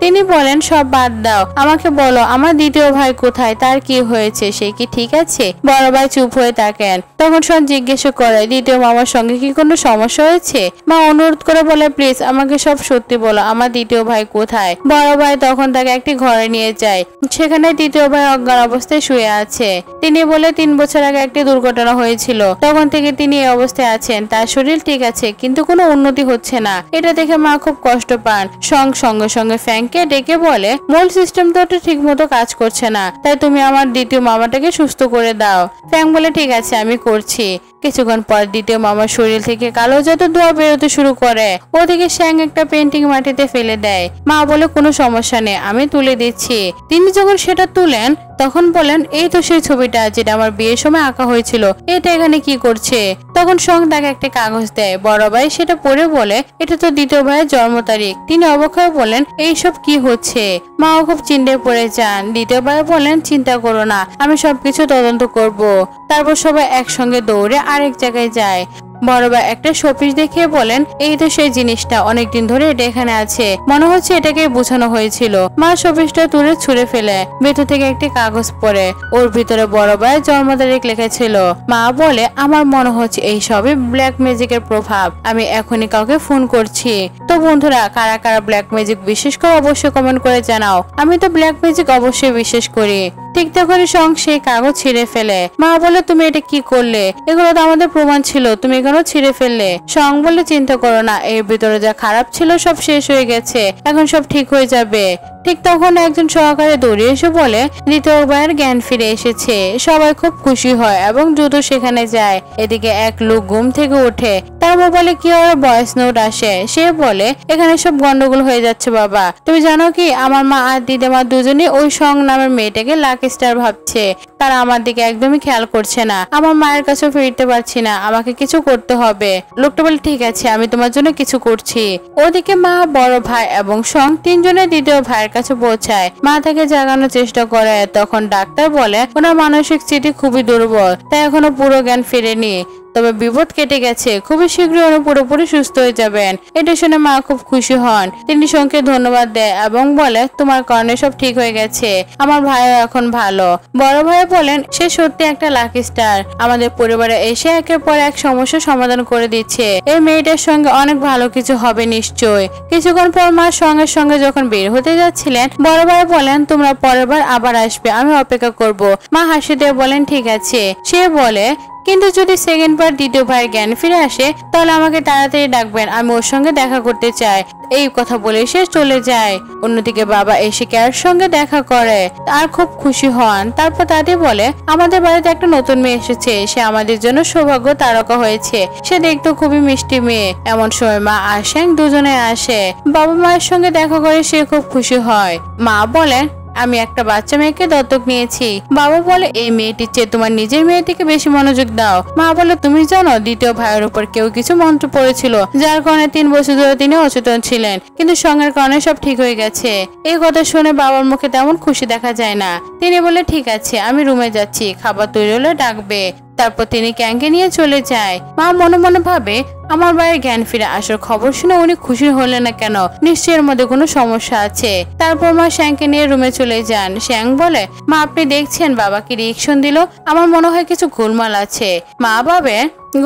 তিনি বলেন, সব বাদ দাও, আমাকে বলো আমার দ্বিতীয় ভাই কোথায়, তার কি হয়েছে, সে কি ঠিক আছে? বড় ভাই চুপ হয়ে থাকেন। তখন সন জিজ্ঞেস করে, দ্বিতীয় মামার সঙ্গে কি কোনো সমস্যা হয়েছে? মা অনুরোধ করে বলে, প্লিজ আমাকে সব সত্যি বলো, আমার দ্বিতীয় ভাই কোথায়? বড় ভাই তখন তাকে একটি ঘরে নিয়ে যায়। সেখানে দ্বিতীয় ভাই অজ্ঞান অবস্থায় শুয়ে আছে। তিনি বলে, 3 বছর আগে একটি দুর্ঘটনা হয়েছিল, তখন থেকে তিনি এই অবস্থায় আছেন, তার শরীর ঠিক আছে কিন্তু কোনো উন্নতি হচ্ছে না। এটা দেখে মা খুব কষ্ট পান। সঙ্গে সঙ্গে ফ্যাংকে ডেকে বলে, মূল সিস্টেমটা ঠিক মতো কাজ করছে না, তাই তুমি আমার দ্বিতীয় মামাটাকে সুস্থ করে দাও। ফ্যাং বলে, ঠিক আছে আমি করছি। কিছুক্ষণ পর দ্বিতীয় মামার শরীর থেকে কালো জাদু ধোঁয়া বেরোতে শুরু করে। ওদিকে শ্যাং একটা পেন্টিং মাটিতে ফেলে দেয়। মা বলে, কোনো সমস্যা নেই, আমি তুলে দিচ্ছি। তিনি যখন সেটা তুলেন তখন বলেন, এই তো সেই ছবিটা যেটা আমার বিয়ের সময় আঁকা হয়েছিল, এটা এখানে কি করছে? তখন সং তাকে একটা কাগজ দেয়। বড় ভাই সেটা পড়ে বলে, এটা তো দ্বিতীয় ভাইয়ের জন্ম তারিখ। তিনি অবাক হয়ে বলেন, এইসব কি হচ্ছে? মাও খুব চিন্তায় পড়ে যান। দ্বিতীয় ভাই বলেন, চিন্তা করো না, আমি সবকিছু তদন্ত করব। তারপর সবাই একসঙ্গে দৌড়ে আরেক জায়গায় যায়। বড় ভাই একটা শোপিস দেখিয়ে বলেন, এই তো সেই জিনিসটা, অনেকদিন ধরে এটা এখানে আছে, মনে হচ্ছে এটাকে বোঝানো হয়েছিল। মা শোপিসটা তুলে ছুঁড়ে ফেলে ভেতর থেকে একটি কাগজ পড়ে। ওর ভিতরে বড় ভাইয়ের জন্ম তারিখ লেখা ছিল। মা বলে, আমার মনে হচ্ছে এই সবই ব্ল্যাক ম্যাজিকের প্রভাব, আমি এখনই কাউকে ফোন করছি। তো বন্ধুরা, কারা কারা ব্ল্যাক ম্যাজিক বিশ্বাস করে অবশ্যই কমেন্ট করে জানাও। আমি তো ব্ল্যাক ম্যাজিক অবশ্যই বিশ্বাস করি। ঠিক তখনই সং সেই কাগজ ছিঁড়ে ফেলে। মা বলে, তুমি এটা কি করলে? এগুলো তো আমাদের প্রমাণ ছিল, তুমি এগুলো ছিঁড়ে ফেললে। সং বলে, চিন্তা করো না, এর ভিতরে যা খারাপ ছিল সব শেষ হয়ে গেছে, এখন সব ঠিক হয়ে যাবে। ঠিক তখন একজন সহকারী দৌড়ে এসে বলে, দ্বিতীয় ভাইয়ের জ্ঞান ফিরে এসেছে। সবাই খুব খুশি হয় এবং দ্রুত সেখানে যায়। এদিকে এক লোক ঘুম থেকে ওঠে, তার মোবাইলে কি ওর ভয়েস নোট আসে। সে বলে, এখানে সব গন্ডগোল হয়ে যাচ্ছে বাবা, তুমি জানো কি, আমার মা আর দিদিমা দুজনে ওই সং নামের মেয়েটাকে লাকি স্টার ভাবছে। তারা আমার দিকে একদমই খেয়াল করছে না, আমার মায়ের কাছেও ফিরতে পারছি না, আমাকে কিছু করতে হবে। লোকটা বলে, ঠিক আছে আমি তোমার জন্য কিছু করছি। ওদিকে মা, বড় ভাই এবং সং তিনজনে দ্বিতীয় ভাইয়ের কাছে পৌঁছায়। মা তাকে জাগানোর চেষ্টা করে। তখন ডাক্তার বলে, ওনার মানসিক স্থিতি খুবই দুর্বল, তাই এখনো পুরো জ্ঞান ফিরেনি, তবে বিপদ কেটে গেছে, খুবই শীঘ্রই উনি পুরোপুরি সুস্থ হয়ে যাবেন। এটা শুনে মা খুব খুশি হন। তিনি সঙ্গে ধন্যবাদ দেয় এবং বলে, তোমার কারণে সব ঠিক হয়ে গেছে, আমার ভাইও এখন ভালো। বড় ভাই বলেন, সে সত্যি একটা লাকি স্টার, আমাদের পরিবারে এসে একের পর এক সমস্যার সমাধান করে দিচ্ছে। এই মেয়েটার সঙ্গে অনেক ভালো কিছু হবে নিশ্চয়। কিছুক্ষণ পর মা সঙ্গে সঙ্গে যখন বের হতে যাচ্ছিলেন, বড় ভাই বলেন, তোমরা পরের বার আবার আসবে, আমি অপেক্ষা করব। মা হাসি দিয়ে বলেন, ঠিক আছে। সে বলে, কিন্তু যদি সেকেন্ড বার দ্বিতীয় ভাইয়ের জ্ঞান ফিরে আসে তাহলে আমাকে তাড়াতাড়ি ডাকবেন, আমি ওর সঙ্গে দেখা করতে চাই। এই কথা বলে সে চলে যায়। অন্যদিকে বাবা এসে কেয়ার সঙ্গে দেখা করে আর খুব খুশি হন। তারপর দাদি বলে, আমাদের বাড়িতে একটা নতুন মেয়ে এসেছে, সে আমাদের জন্য সৌভাগ্য তারকা হয়েছে, সে দেখতে খুবই মিষ্টি মেয়ে। এমন সময় মা আর শ্যাং দুজনে আসে। বাবা মায়ের সঙ্গে দেখা করে সে খুব খুশি হয়। মা বলেন, আমি একটা বাচ্চা মেয়েকে দত্তক নিয়েছি। বাবা বলে, এই মেয়েটির চেয়ে তোমার নিজের মেয়েটিকে বেশি মনোযোগ দাও। মা বলে, তুমি জানো দ্বিতীয় ভাইয়ের উপর কেউ কিছু মন্ত্র পড়েছিল, যার কারণে 3 বছর ধরে তিনি অচেতন ছিলেন, কিন্তু সঙ্গের কারণে সব ঠিক হয়ে গেছে। এই কথা শুনে বাবার মুখে তেমন খুশি দেখা যায় না। তিনি বলে, ঠিক আছে আমি রুমে যাচ্ছি, খাবার তৈরি হলে ডাকবে। তারপর তিনি ক্যাংকে নিয়ে চলে যায়। মা মনে মনে ভাবে, আমার ভাইয়ের জ্ঞান ফিরে আসার খবর শুনে উনি খুশি হলেন না কেন? নিশ্চয়ই এর মধ্যে কোনো সমস্যা আছে। তারপর মা শ্যাংকে নিয়ে রুমে চলে যান। শ্যাং বলে, মা আপনি দেখছেন বাবা কি রিয়েকশন দিল? আমার মনে হয় কিছু গোলমাল আছে। মা ভাবে,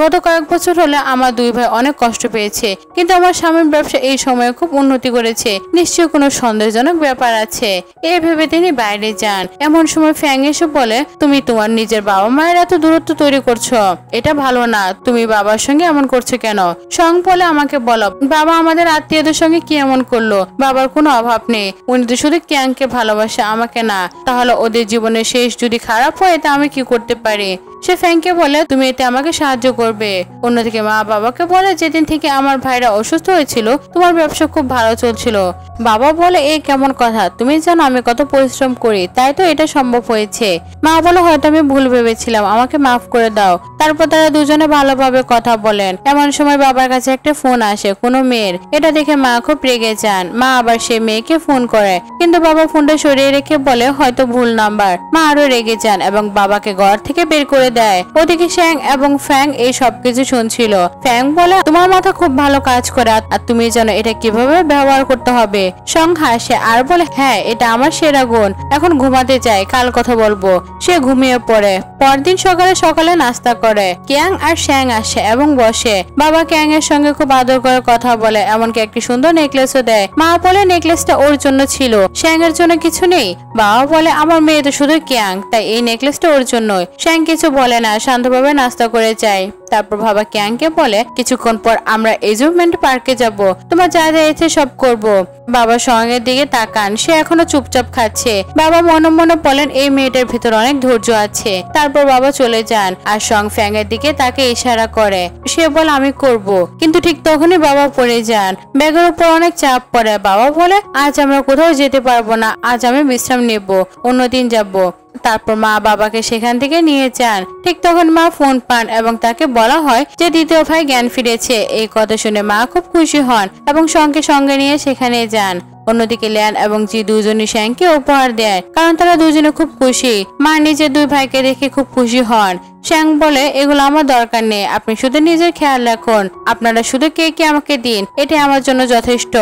গত কয়েক বছর হলে আমার দুই ভাই অনেক কষ্ট পেয়েছে, কিন্তু আমার স্বামীর ব্যবসা এই সময়ে খুব উন্নতি করেছে, নিশ্চয়ই কোনো সন্দেহজনক ব্যাপার আছে। এই ভেবে তিনি বাইরে যান। এমন সময় ফ্যাং এসে বলে, তুমি তোমার নিজের বাবা মায়ের এত দূরত্ব তৈরি করছো, এটা ভালো না। তুমি বাবার সঙ্গে এমন করছো কেন? সং বলে, আমাকে বলো বাবা আমাদের আত্মীয়দের সঙ্গে কি এমন করলো? বাবার কোনো অভাব নেই, উনি তো শুধু ক্যাংকে ভালোবাসে, আমাকে না। তাহলে ওদের জীবনের শেষ যদি খারাপ হয় তা আমি কি করতে পারি? সে ফ্যাংকে বলে, তুমি এতে আমাকে সাহায্য করবে। অন্যদিকে মা বাবাকে বলে, যেদিন থেকে আমার ভাইরা অসুস্থ হয়েছিল তোমার ব্যবসা খুব ভালো চলছিল। বাবা বলে, এই কেমন কথা? তুমি জানো আমি কত পরিশ্রম করি, তাই তো এটা সম্ভব হয়েছে। মা বলে, হয়তো আমি ভুল ভেবেছিলাম, আমাকে মাফ করে দাও। তারপর তারা দুজনে ভালোভাবে কথা বলেন। এমন সময় বাবার কাছে একটা ফোন আসে কোনো মেয়ের। এটা দেখে মা খুব রেগে যান। মা আবার সে মেয়েকে ফোন করে, কিন্তু বাবা ফোনটা সরিয়ে রেখে বলে হয়তো ভুল নাম্বার। মা আরো রেগে যান এবং বাবাকে ঘর থেকে বের করে দেয়। ওদিকে শ্যাং এবং ফ্যাং এই সবকিছু শুনছিল। ফ্যাং বলে, তোমার মাথা খুব ভালো কাজ করে, আর তুমি জানো এটা কিভাবে ব্যবহার করতে হবে। সং হাসে আর বলে, হ্যাঁ এটা আমার সেরা গুণ। এখন ঘুমাতে চাই, কাল কথা বলবো। সে ঘুমিয়ে পড়ে। পরদিন সকালে সকালে নাস্তা করে। ক্যাং আর শ্যাং আসে এবং বসে। বাবা ক্যাং এর সঙ্গে খুব আদর করে কথা বলে, এমনকি একটি সুন্দর নেকলেসও দেয়। মা বলে নেকলেসটা ওর জন্য ছিল, শ্যাং এর জন্য কিছু নেই। বাবা বলে, আমার মেয়ে তো শুধু ক্যাং, তাই এই নেকলেসটা ওর জন্যই। শ্যাং কিছু বলে না, শান্তভাবে নাস্তা করে যায়। তারপর বাবা ক্যাংকে বলে, কিছুক্ষণ পর আমরা এজুমেন্ট পার্কে যাব, তোমার যা যা ইচ্ছে সব করব। বাবা সঙ্গের দিকে তাকান, সে এখনো চুপচাপ খাচ্ছে। বাবা মনে মনে বলেন, এই মেয়েটার ভিতর অনেক ধৈর্য আছে। তারপর বাবা চলে যান আর সং ফ্যাং এর দিকে তাকে ইশারা করে। সে বলে, আমি করব। কিন্তু ঠিক তখনই বাবা পড়ে যান। ব্যাগের উপর অনেক চাপ পড়ে। বাবা বলে, আজ আমরা কোথাও যেতে পারবো না, আজ আমি বিশ্রাম নেব, অন্যদিন যাব। তারপর মা বাবাকে সেখান থেকে নিয়ে যান। ঠিক তখন মা ফোন পান এবং তাকে বলা হয় যে দ্বিতীয় ভাই জ্ঞান ফিরেছে। এই কথা শুনে মা খুব খুশি হন এবং সঙ্গে সঙ্গে নিয়ে সেখানে যান। অন্যদিকে ল্যান এবং জি দুজনই শ্যাংকে উপহার দেয়, কারণ তারা দুজনে খুব খুশি। মা নিজের দুই ভাইকে দেখে খুব খুশি হন। শ্যাং বলে, এগুলো আমার দরকার নেই, আপনি শুধু নিজের খেয়াল রাখুন, আপনারা শুধু কেক আমাকে দিন, এটা আমার জন্য যথেষ্ট।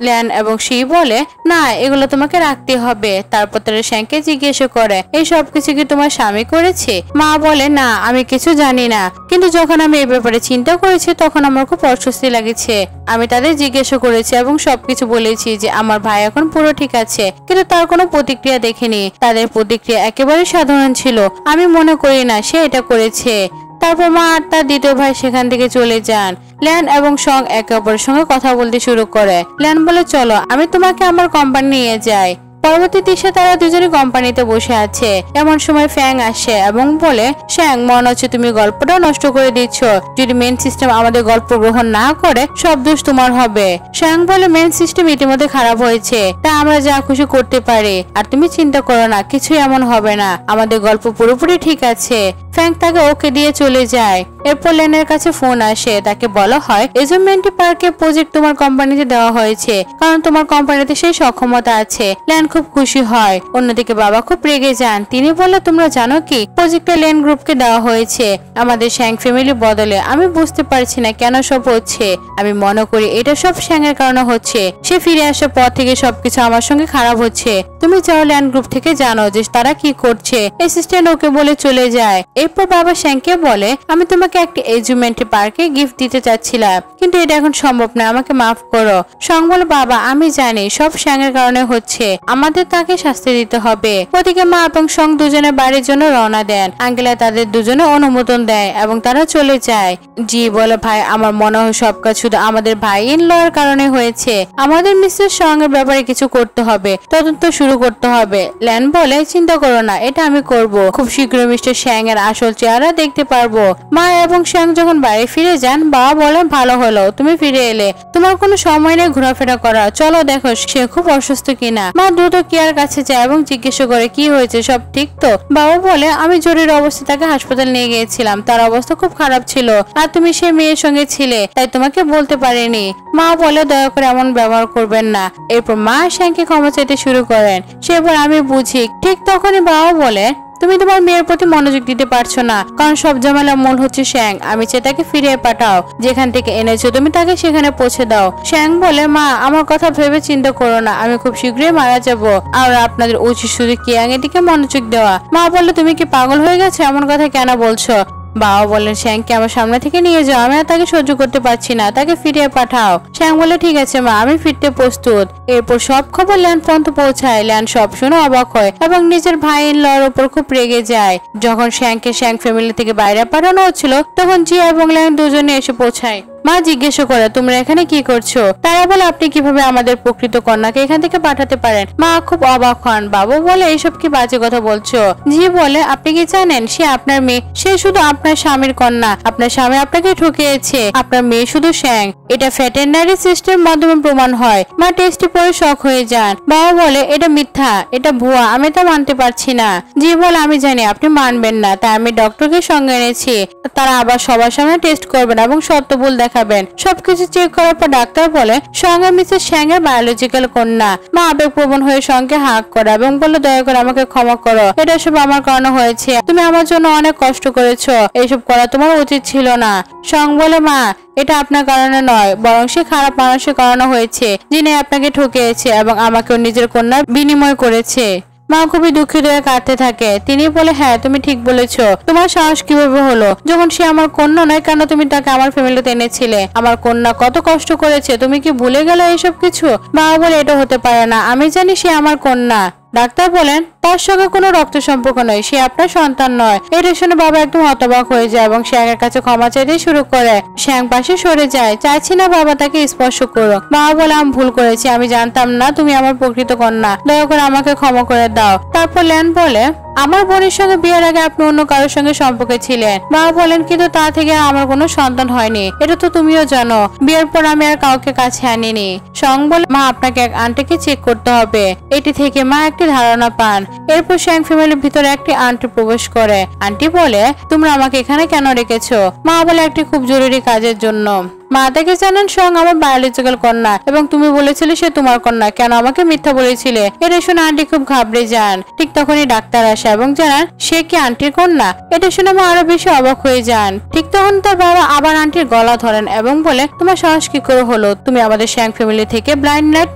ল্যান এবং শি বলে, না এগুলো তোমাকে রাখতে হবে। তারপর তারা শ্যাংকে জিজ্ঞেস করে, এই সব কিছু কি তোমার স্বামী করেছে? মা বলে, না আমি কিছু জানি না, কিন্তু যখন আমি এই ব্যাপারে চিন্তা করেছি তখন আমার খুব অস্বস্তি লাগছে। আমি তাদের জিজ্ঞেস করেছি এবং সবকিছু বলেছি যে আমার ভাই এখন পুরো ঠিক আছে, কিন্তু তার কোনো প্রতিক্রিয়া দেখিনি। তাদের প্রতিক্রিয়া একেবারে সাধারণ ছিল, আমি মনে করি না সে এটা করেছে। তারপর মা আর তার দ্বিতীয় ভাই সেখান থেকে চলে যান। ল্যান এবং সং একে অপরের সঙ্গে কথা বলতে শুরু করে। ল্যান বলে, চলো আমি তোমাকে আমার কোম্পানি নিয়ে যাই। পরবর্তী দৃশ্যে তারা দুজনে কোম্পানিতে বসে আছে। এমন সময় ফ্যাং আসে এবং বলে, শ্যাং মনে হচ্ছে তুমি গল্পটা নষ্ট করে দিচ্ছ। যদি মেন সিস্টেম আমাদের গল্প গ্রহণ না করে সব দোষ তোমার হবে। শ্যাং বলে, মেন সিস্টেম ইতিমধ্যে খারাপ হয়েছে, তা আমরা যা খুশি করতে পারি, আর তুমি চিন্তা করো না, কিছুই এমন হবে না, আমাদের গল্প পুরোপুরি ঠিক আছে। ফ্যাং তাকে ওকে দিয়ে চলে যায়। এরপর ল্যানের কাছে ফোন আসে, তাকে বলা হয় এজুমেন্টি পার্কে প্রজেক্ট তোমার কোম্পানিতে দেওয়া হয়েছে, কারণ তোমার কোম্পানিতে সেই সক্ষমতা আছে। ল্যান খুব খুশি হয়। অন্যদিকে বাবা খুব রেগে যান। তিনি বলে, তোমরা জানো কি প্রজেক্টটা ল্যান গ্রুপকে দেওয়া হয়েছে আমাদের শ্যাং ফ্যামিলি বদলে? আমি বুঝতে পারছি না কেন সব হচ্ছে। আমি মনে করি এটা সব শ্যাং এর কারণে হচ্ছে। সে ফিরে আসার পর থেকে সবকিছু আমার সঙ্গে খারাপ হচ্ছে। তুমি চাও ল্যান গ্রুপ থেকে জানো যে তারা কি করছে। অ্যাসিস্ট্যান্ট ওকে বলে চলে যায়। এরপর বাবা শ্যাংকে বলে, আমি তোমাকে একটা এজুমেন্টি পার্কে গিফট দিতে চাচ্ছিলাম, কিন্তু এটা এখন সম্ভব না, আমাকে মাফ করো। সং বলে, বাবা আমি জানি সব শ্যাং এর কারণে হচ্ছে, আমাদের তাকে শাস্তি দিতে হবে। ওদিকে মা এবং সং দুজনে বাড়ির জন্য রওনা দেন। আঙ্কেলা তাদের দুজনে অনুমোদন দেয় এবং তারা চলে যায়। জি বলে, ভাই আমার মনে হয় সব কাজ শুধু আমাদের ভাই ইন ল এর কারণে হয়েছে, আমাদের মিসেস সং এর ব্যাপারে কিছু করতে হবে, তদন্ত শুরু করতে হবে। ল্যান বলে, চিন্তা করো না, এটা আমি করব, খুব শীঘ্রই মিস্টার শ্যাং এর আসল চেহারা দেখতে পারবো। মা এবং শ্যাং যখন বাড়ি ফিরে যান, বাবা বলে, ভালো হলো তুমি ফিরে এলে, তোমার কোনো সময় নেই ঘোরাফেরা করা, চলো দেখো সে খুব অসুস্থ কিনা। মা দ্রুত কিয়ার কাছে যায় এবং জিজ্ঞেস করে, কি হয়েছে, সব ঠিক তো? বাবা বলে, আমি জরুরি অবস্থায় তাকে হাসপাতাল নিয়ে গিয়েছিলাম, তার অবস্থা খুব খারাপ ছিল, আর তুমি সে মেয়ের সঙ্গে ছিলে তাই তোমাকে বলতে পারিনি। মা বলে, দয়া করে এমন ব্যবহার করবেন না। এরপর মা শ্যাংকে ক্ষমা চাইতে শুরু করেন। সে বলে, আমি বুঝি। ঠিক তখনই বাবা বলে, তুমি তোমার মেয়ের প্রতি মনোযোগ দিতে পারছো না, কারণ সব ঝামেলার মূল হচ্ছে শ্যাং। আমি চাই তাকে ফিরিয়ে পাঠাও, যেখান থেকে এনেছো তুমি তাকে সেখানে পৌঁছে দাও। শ্যাং বলে, মা আমার কথা ভেবে চিন্তা করো না, আমি খুব শীঘ্রই মারা যাব, আর আপনাদের উচিত শুধু কিয়াং এর দিকে মনোযোগ দেওয়া। মা বললো, তুমি কি পাগল হয়ে গেছো, এমন কথা কেন বলছো? বাবা বললেন, শ্যাংকে আমার সামনে থেকে নিয়ে যাও, আমি আর তাকে সহ্য করতে পারছি না, তাকে ফিরিয়ে পাঠাও। শ্যাং বলে, ঠিক আছে মা, আমি ফিরতে প্রস্তুত। এরপর সব খবর ল্যান পর্যন্ত পৌঁছায়। ল্যান সব শুনে অবাক হয় এবং নিজের ভাই ইন লর উপর খুব রেগে যায়। যখন শ্যাংকে শ্যাং ফ্যামিলি থেকে বাইরে পাঠানো হচ্ছিল, তখন জিয়া এবং ল্যান দুজনে এসে পৌঁছায়। মা জিজ্ঞেস করে, তোমরা এখানে কি করছো? তারা বলে, আপনি কিভাবে আমাদের প্রকৃত কন্যাকে এখান থেকে পাঠাতে পারেন? মা খুব অবাক হন। বাবু বলে, এইসব কি বাজে কথা বলছো? জি বলে, আপনি কি জানেন সে আপনার মেয়ে, সে শুধু আপনার স্বামীর কন্যা, আপনার স্বামী আপনাকে ঠকিয়েছে, আপনার মেয়ে শুধু শ্যাং। এটা ভেটেরিনারি সিস্টেম মাধ্যমে প্রমাণ হয়। মা টেস্টি পরে শক হয়ে যান। বাবা বলে, এটা মিথ্যা, এটা ভুয়া, আমি তা মানতে পারছি না। জি বলে, আমি জানি আপনি মানবেন না, তাই আমি ডক্টরকে সঙ্গে এনেছি। তারা আবার সবার সামনে টেস্ট করবেন এবং সত্য ভুল দেখাবেন। সবকিছু চেক করার পর ডাক্তার বলে, সঙ্গে মিসেস শ্যাং এর বায়োলজিক্যাল কন্যা। মা আবেগপ্রবণ হয়ে সঙ্গে হাঁক করে এবং বলল, দয়া করে আমাকে ক্ষমা করো, এটা সব আমার কারণে হয়েছে, তুমি আমার জন্য অনেক কষ্ট করেছো, এইসব করা তোমার উচিত ছিল না। সং বলে, মা এটা আপনার কারণে নয়, বরং সে খারাপ মানুষের কারণে হয়েছে, যিনি আপনাকে ঠকিয়েছে এবং আমাকেও নিজের কন্যার বিনিময় করেছে। মা খুবই দুঃখিত হয়ে কাঁদতে থাকে। তিনি বলে, হ্যাঁ তুমি ঠিক বলেছ, তোমার সাহস কিভাবে হলো? যখন সে আমার কন্যা নয়, কেন তুমি তাকে আমার ফ্যামিলিতে এনেছিলে? আমার কন্যা কত কষ্ট করেছে, তুমি কি ভুলে গেলে এইসব কিছু? মা বলে, এটা হতে পারে না, আমি জানি সে আমার কন্যা। ডাক্তার বলেন, তার সঙ্গে কোনো রক্ত সম্পর্ক নয়, সে আপনার সন্তান নয়। এটা শুনে বাবা একদম হতবাক হয়ে যায় এবং শ্যাংয়ের কাছে ক্ষমা চাইতে শুরু করে। শ্যাং পাশে সরে যায়, চাইছি না বাবা তাকে স্পর্শ করুক। বাবা বলে, আমি ভুল করেছি, আমি জানতাম না তুমি আমার প্রকৃত কন্যা, দয়া করে আমাকে ক্ষমা করে দাও। তারপর ল্যান বলে, আমার বোনের সঙ্গে বিয়ের আগে আপনি অন্য কারোর সঙ্গে সম্পর্কে ছিলেন। বাবা বলেন, কিন্তু তা থেকে আমার কোনো সন্তান হয়নি, এটা তো তুমিও জানো। বিয়ের পর আমি আর কাউকে কাছে আনিনি। সং বলে, মা আপনাকে এক আন্টিকে চেক করতে হবে। এটি থেকে মা একটি ধারণা পান। এরপর শ্যাং ফ্যামিলির ভিতরে একটি আন্টি প্রবেশ করে। আন্টি বলে, তোমরা আমাকে এখানে কেন রেখেছো? মা বলে, একটি খুব জরুরি কাজের জন্য। মা তাকে জানান, সং আমার বায়োলজিক্যাল কন্যা এবং তুমি বলেছিলে সে তোমার কন্যা, কেন আমাকে মিথ্যা বলেছিলে? এটা শুনে আন্টি খুব ঘাবড়ে যান। ঠিক তখনই ডাক্তার আসে এবং জানান সে কি আন্টির কন্যা। এটা শুনে মা আরো বেশি অবাক হয়ে যান। ঠিক তখন তার বাবা আবার আন্টির গলা ধরেন এবং বলে, তোমার সাহস কি করে হলো? তুমি আমাদের শ্যাং ফ্যামিলি থেকে ব্লাইন্ড লাইট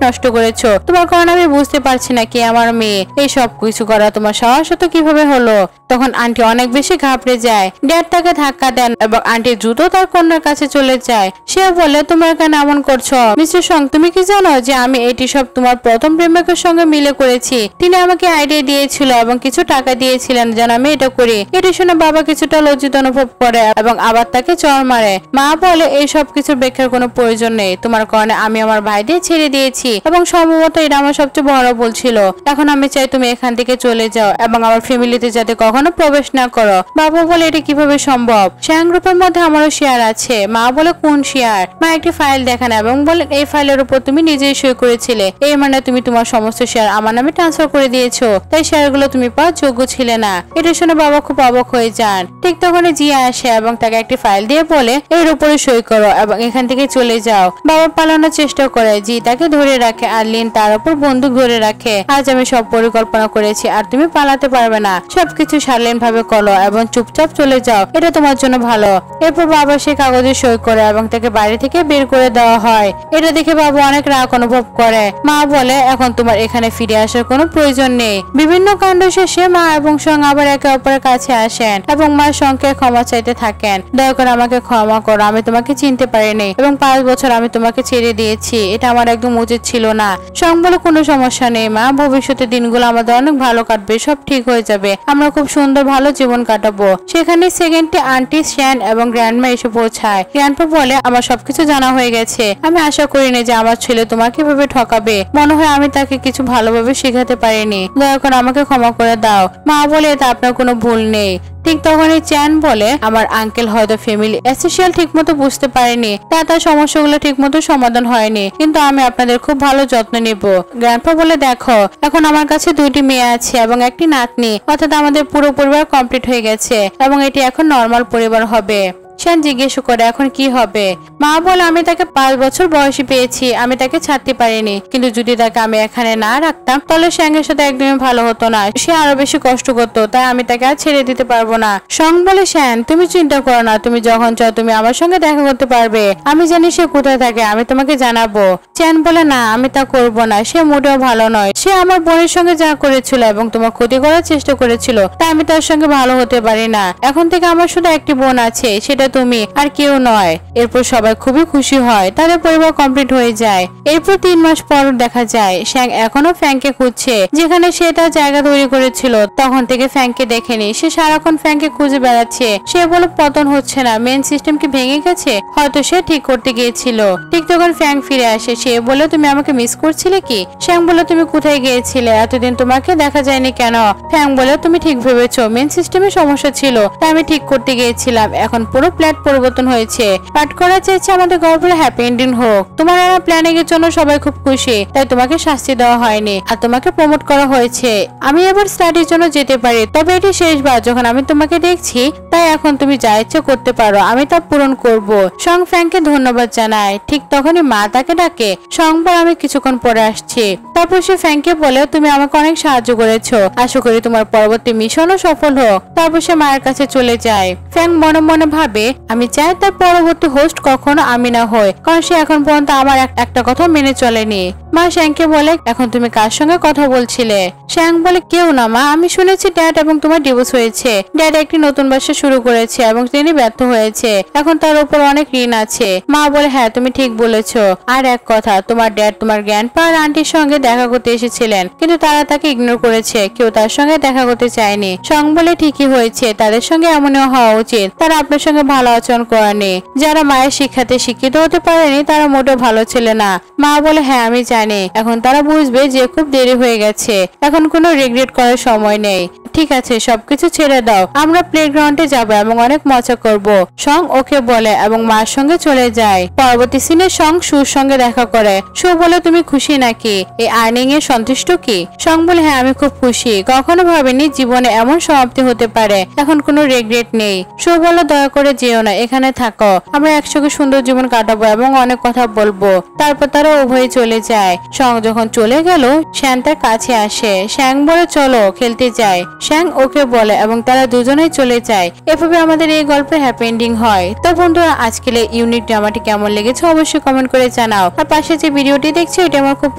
নষ্ট করেছো, তোমার কারণে আমি বুঝতে পারছি না কি আমার মেয়ে। এই সব কিছু করা তোমার সাহস তো কিভাবে হলো? তখন আন্টি অনেক বেশি ঘাবড়ে যায়। ড্যাড তাকে ধাক্কা দেন এবং আন্টি দ্রুত তার কন্যার কাছে চলে যায়। সে বলে, তোমরা কেন এমন করছো? মিস্টার সং, তুমি কি জানো যে আমি এটি সব তোমার প্রথম প্রেমিকের সঙ্গে মিলে করেছি? তিনি আমাকে আইডিয়া দিয়েছিল এবং কিছু টাকা দিয়েছিলেন যেন আমি এটা করি। এটি শুনে বাবা কিছুটা লজ্জিত অনুভব করে এবং আবার তাকে চড় মারে। মা বলে, এই সব কিছুর ব্যাখ্যার কোনো প্রয়োজন নেই, তোমার কারণে আমি আমার ভাই দিয়ে ছেড়ে দিয়েছি এবং সম্ভবত এটা আমার সবচেয়ে বড় ভুল ছিল। এখন আমি চাই তুমি এখান থেকে চলে যাও এবং আমার ফ্যামিলিতে যাতে কখনো প্রবেশ না করো। বাবা বলে, এটা কিভাবে সম্ভব? শ্যাং গ্রুপের মধ্যে আমারও শেয়ার আছে। মা বলে, কোন শেয়ার? মা একটি ফাইল দেখান এবং বলেন, এই ফাইলের উপর তুমি নিজেই সই করেছিলে, এই মানে তুমি তোমার সমস্ত শেয়ার আমার নামে ট্রান্সফার করে দিয়েছো, তাই শেয়ারগুলো তুমি পাওয়ার যোগ্য ছিলে না। এটা শুনে বাবা খুব অবাক হয়ে যান। ঠিক তখনই জিয়া আসে এবং তাকে একটি ফাইল দিয়ে বলে, এর উপরে সই করো এবং এখান থেকে চলে যাও। বাবা পালানোর চেষ্টা করে, জি তাকে ধরে রাখে আর লিন তার উপর বন্দুক ধরে রাখে। আজ আমি সব পরিকল্পনা করেছি আর তুমি পালাতে পারবে না, সবকিছু শালীন ভাবে করো এবং চুপচাপ চলে যাও, এটা তোমার জন্য ভালো। এরপর বাবা সে কাগজে সই করে এবং তাকে বাড়ি থেকে বের করে দেওয়া হয়। এটা দেখে বাবা অনেক রাগ অনুভব করে। মা বলে, এখন তোমার এখানে ফিরে আসার কোনো প্রয়োজন নেই। বিভিন্ন কাণ্ড শেষে মা এবং সং আবার একে অপরের কাছে আসেন এবং মা সঙ্গে ক্ষমা চাইতে থাকেন। দয়া করে আমাকে ক্ষমা করো, আমি তোমাকে চিনতে পারিনি এবং 5 বছর আমি তোমাকে ছেড়ে দিয়েছি, এটা আমার একদম উচিত ছিল না। সং বলে, কোনো সমস্যা নেই মা, ভবিষ্যতে দিনগুলো আমাদের অনেক ভালো কাটবে, সব ঠিক হয়ে যাবে, আমরা খুব সুন্দর ভালো জীবন কাটাবো। সেখানে সেকেন্ডে আন্টি শ্যান এবং গ্র্যান্ডমা এসে পৌঁছায়। গ্র্যান্ডপা বলে, আমার সবকিছু জানা হয়ে গেছে, আমি আশা করিনি যে আমার ছেলে তোমাকে কিভাবে ঠকাবে, মনে হয় আমি তাকে কিছু ভালোভাবে শেখাতে পারিনি, দয়া করে আমাকে ক্ষমা করে দাও। মা বলে, এটা আপনার কোনো ভুল নেই। ঠিক তখনই চ্যান বলে, আমার আঙ্কেল হয়তো ফ্যামিলি এসেনশিয়াল ঠিকমতো বুঝতে পারেনি, তার সমস্যাগুলো ঠিকমতো সমাধান হয়নি, কিন্তু আমি আপনাদের খুব ভালো যত্ন নেব। গ্র্যান্ডপা বলে, দেখো এখন আমার কাছে 2টি মেয়ে আছে এবং একটি নাতনি, অর্থাৎ আমাদের পুরো পরিবার কমপ্লিট হয়ে গেছে এবং এটি এখন নর্মাল পরিবার হবে। শ্যান জিজ্ঞেস করে এখন কি হবে। মা বলে আমি তাকে 5 বছর বয়সী পেয়েছি, আমি তাকে ছাড়তে পারিনি, কিন্তু যদি তাকে আমি এখানে না রাখতাম তাহলে শ্যাংয়ের সাথে একদমই ভালো হতো না, সে আরো বেশি কষ্ট করতো, তাই আমি তাকে আর ছেড়ে দিতে পারবো না। সং বলে শ্যান তুমি চিন্তা করো না, তুমি যখন চাও তুমি আমার সঙ্গে দেখা করতে পারবে, আমি জানি সে কোথায় থাকে, আমি তোমাকে জানাবো। চ্যান বলে না আমি তা করবো না, সে মোটেও ভালো নয়, সে আমার বোনের সঙ্গে যা করেছিল এবং তোমার ক্ষতি করার চেষ্টা করেছিল তাই আমি তার সঙ্গে ভালো হতে পারি না। এখন থেকে আমার শুধু একটি বোন আছে, সেটা তুমি, আর কেউ নয়। এরপর সবাই খুবই খুশি হয়, তাদের পরিবার কমপ্লিট হয়ে যায়। এরপর 3 মাস পর দেখা যায় শ্যাং এখনো ফ্যাংকে খুঁজছে, যেখানে সে তার জায়গা তৈরি করেছিল তখন থেকে ফ্যাংকে দেখেনি। সে সারাক্ষণ ফ্যাংকে খুঁজে বেড়াচ্ছে। সে বলে পতন হচ্ছে না, মেন সিস্টেম কি ভেঙে গেছে, হয়তো সে ঠিক করতে গিয়েছিল। ঠিক তখন ফ্যাং ফিরে আসে, সে বলে তুমি আমাকে মিস করছিলে কি? শ্যাং বলে তুমি কোথায় গিয়েছিলে, এতদিন তোমাকে দেখা যায়নি কেন? ফ্যাং বলে তুমি ঠিক ভেবেছো, মেন সিস্টেমে সমস্যা ছিল তাই আমি ঠিক করতে গিয়েছিলাম, এখন পুরো প্ল্যাট পরিবর্তন হয়েছে। পাঠ করা চাইছে আমাদের গল্পের হ্যাপি এন্ডিং হোক। তোমার প্ল্যানিং এর জন্য সবাই খুব খুশি, তাই তোমাকে শাস্তি দেওয়া হয়নি আর তোমাকে প্রমোট করা হয়েছে। আমি এবার স্টাডির জন্য যেতে পারি, তবে এটি শেষবার যখন আমি তোমাকে দেখছি, তাই এখন তুমি যা ইচ্ছে করতে পারো, আমি তা পূরণ করব। সং ফ্যাংকে ধন্যবাদ জানায়। ঠিক তখনই মা তাকে ডাকে, সং বলে আমি কিছুক্ষণ পরে আসছি। তারপর সে ফ্যাংকে বলে তুমি আমাকে অনেক সাহায্য করেছো, আশা করি তোমার পরবর্তী মিশনও সফল হোক। তারপর সে মায়ের কাছে চলে যায়। ফ্যাং মনে মনে ভাবে আমি চাই তার পরবর্তী হোস্ট কখনো আমি না হই, কারণ সে এখন পর্যন্ত আমার একটা কথা মেনে চলেনি। মা শ্যাংকে বলে এখন তুমি কার সঙ্গে কথা বলছিলে? শ্যাং বলে কেউ না মা, আমি শুনেছি ড্যাড এবং তোমার ডিভোর্স হয়েছে। ড্যাড একটি নতুন ব্যবসা শুরু করেছে এবং তিনি ব্যর্থ হয়েছে, এখন তার উপর অনেক ঋণ আছে। মা বলে হ্যাঁ তুমি ঠিক বলেছো। আর এক কথা, তোমার ড্যাড তোমার গ্র্যান্ডপা আর আন্টির সঙ্গে দেখা করতে এসেছিলেন, কিন্তু তারা তাকে ইগনোর করেছে, কেউ তার সঙ্গে দেখা করতে চায়নি। সং বলে ঠিকই হয়েছে, তাদের সঙ্গে এমনও হওয়া উচিত, তারা আপনার সঙ্গে ভালো আচরণ করেনি। যারা মায়ের শিক্ষাতে শিক্ষিত হতে পারেনি তারা মোটেও ভালো ছেলে না। মা বলে হ্যাঁ আমি জানি, এখন তারা বুঝবে যে খুব দেরি হয়ে গেছে, এখন কোনো রিগ্রেট করার সময় নেই। ঠিক আছে সবকিছু ছেড়ে দাও, আমরা প্লেগ্রাউন্ডে যাবো এবং অনেক মজা করব। সং ওকে বলে এবং মার সঙ্গে চলে যায়। পরবর্তী সিনে সং সুর সঙ্গে দেখা করে। সু বলে তুমি খুশি নাকি, এই আর্নিং এ সন্তুষ্ট কি? সং বলে হ্যাঁ আমি খুব খুশি, কখনো ভাবিনি জীবনে এমন সমাপ্তি হতে পারে, এখন কোনো রিগ্রেট নেই। সু বলে দয়া করে যেও না, এখানে থাকো, আমরা একসঙ্গে সুন্দর জীবন কাটাবো এবং অনেক কথা বলবো। তারপর তারা উভয়ে চলে যায়। সং যখন চলে গেল শ্যান তার কাছে আসে। শ্যাং বলে চলো খেলতে যাই। শ্যাং ওকে বলে এবং তারা দুজনেই চলে যায়। এভাবে আমাদের এই গল্পের হ্যাপি এন্ডিং হয়। তো বন্ধুরা আজকের এই ইউনিক ড্রামাটি কেমন লেগেছে অবশ্যই কমেন্ট করে জানাও। আর পাশে যে ভিডিওটি দেখছো এটা আমার খুব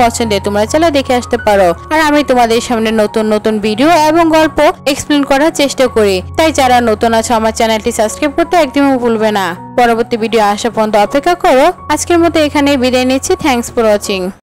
পছন্দের, তোমরা চাইলে দেখে আসতে পারো। আর আমি তোমাদের সামনে নতুন নতুন ভিডিও এবং গল্প এক্সপ্লেন করার চেষ্টা করি, তাই যারা নতুন আছো আমার চ্যানেলটি সাবস্ক্রাইব করতে একদমই ভুলবে না। পরবর্তী ভিডিও আসা পর্যন্ত অপেক্ষা করো। আজকের মতো এখানেই বিদায় নিচ্ছি। Thanks for watching.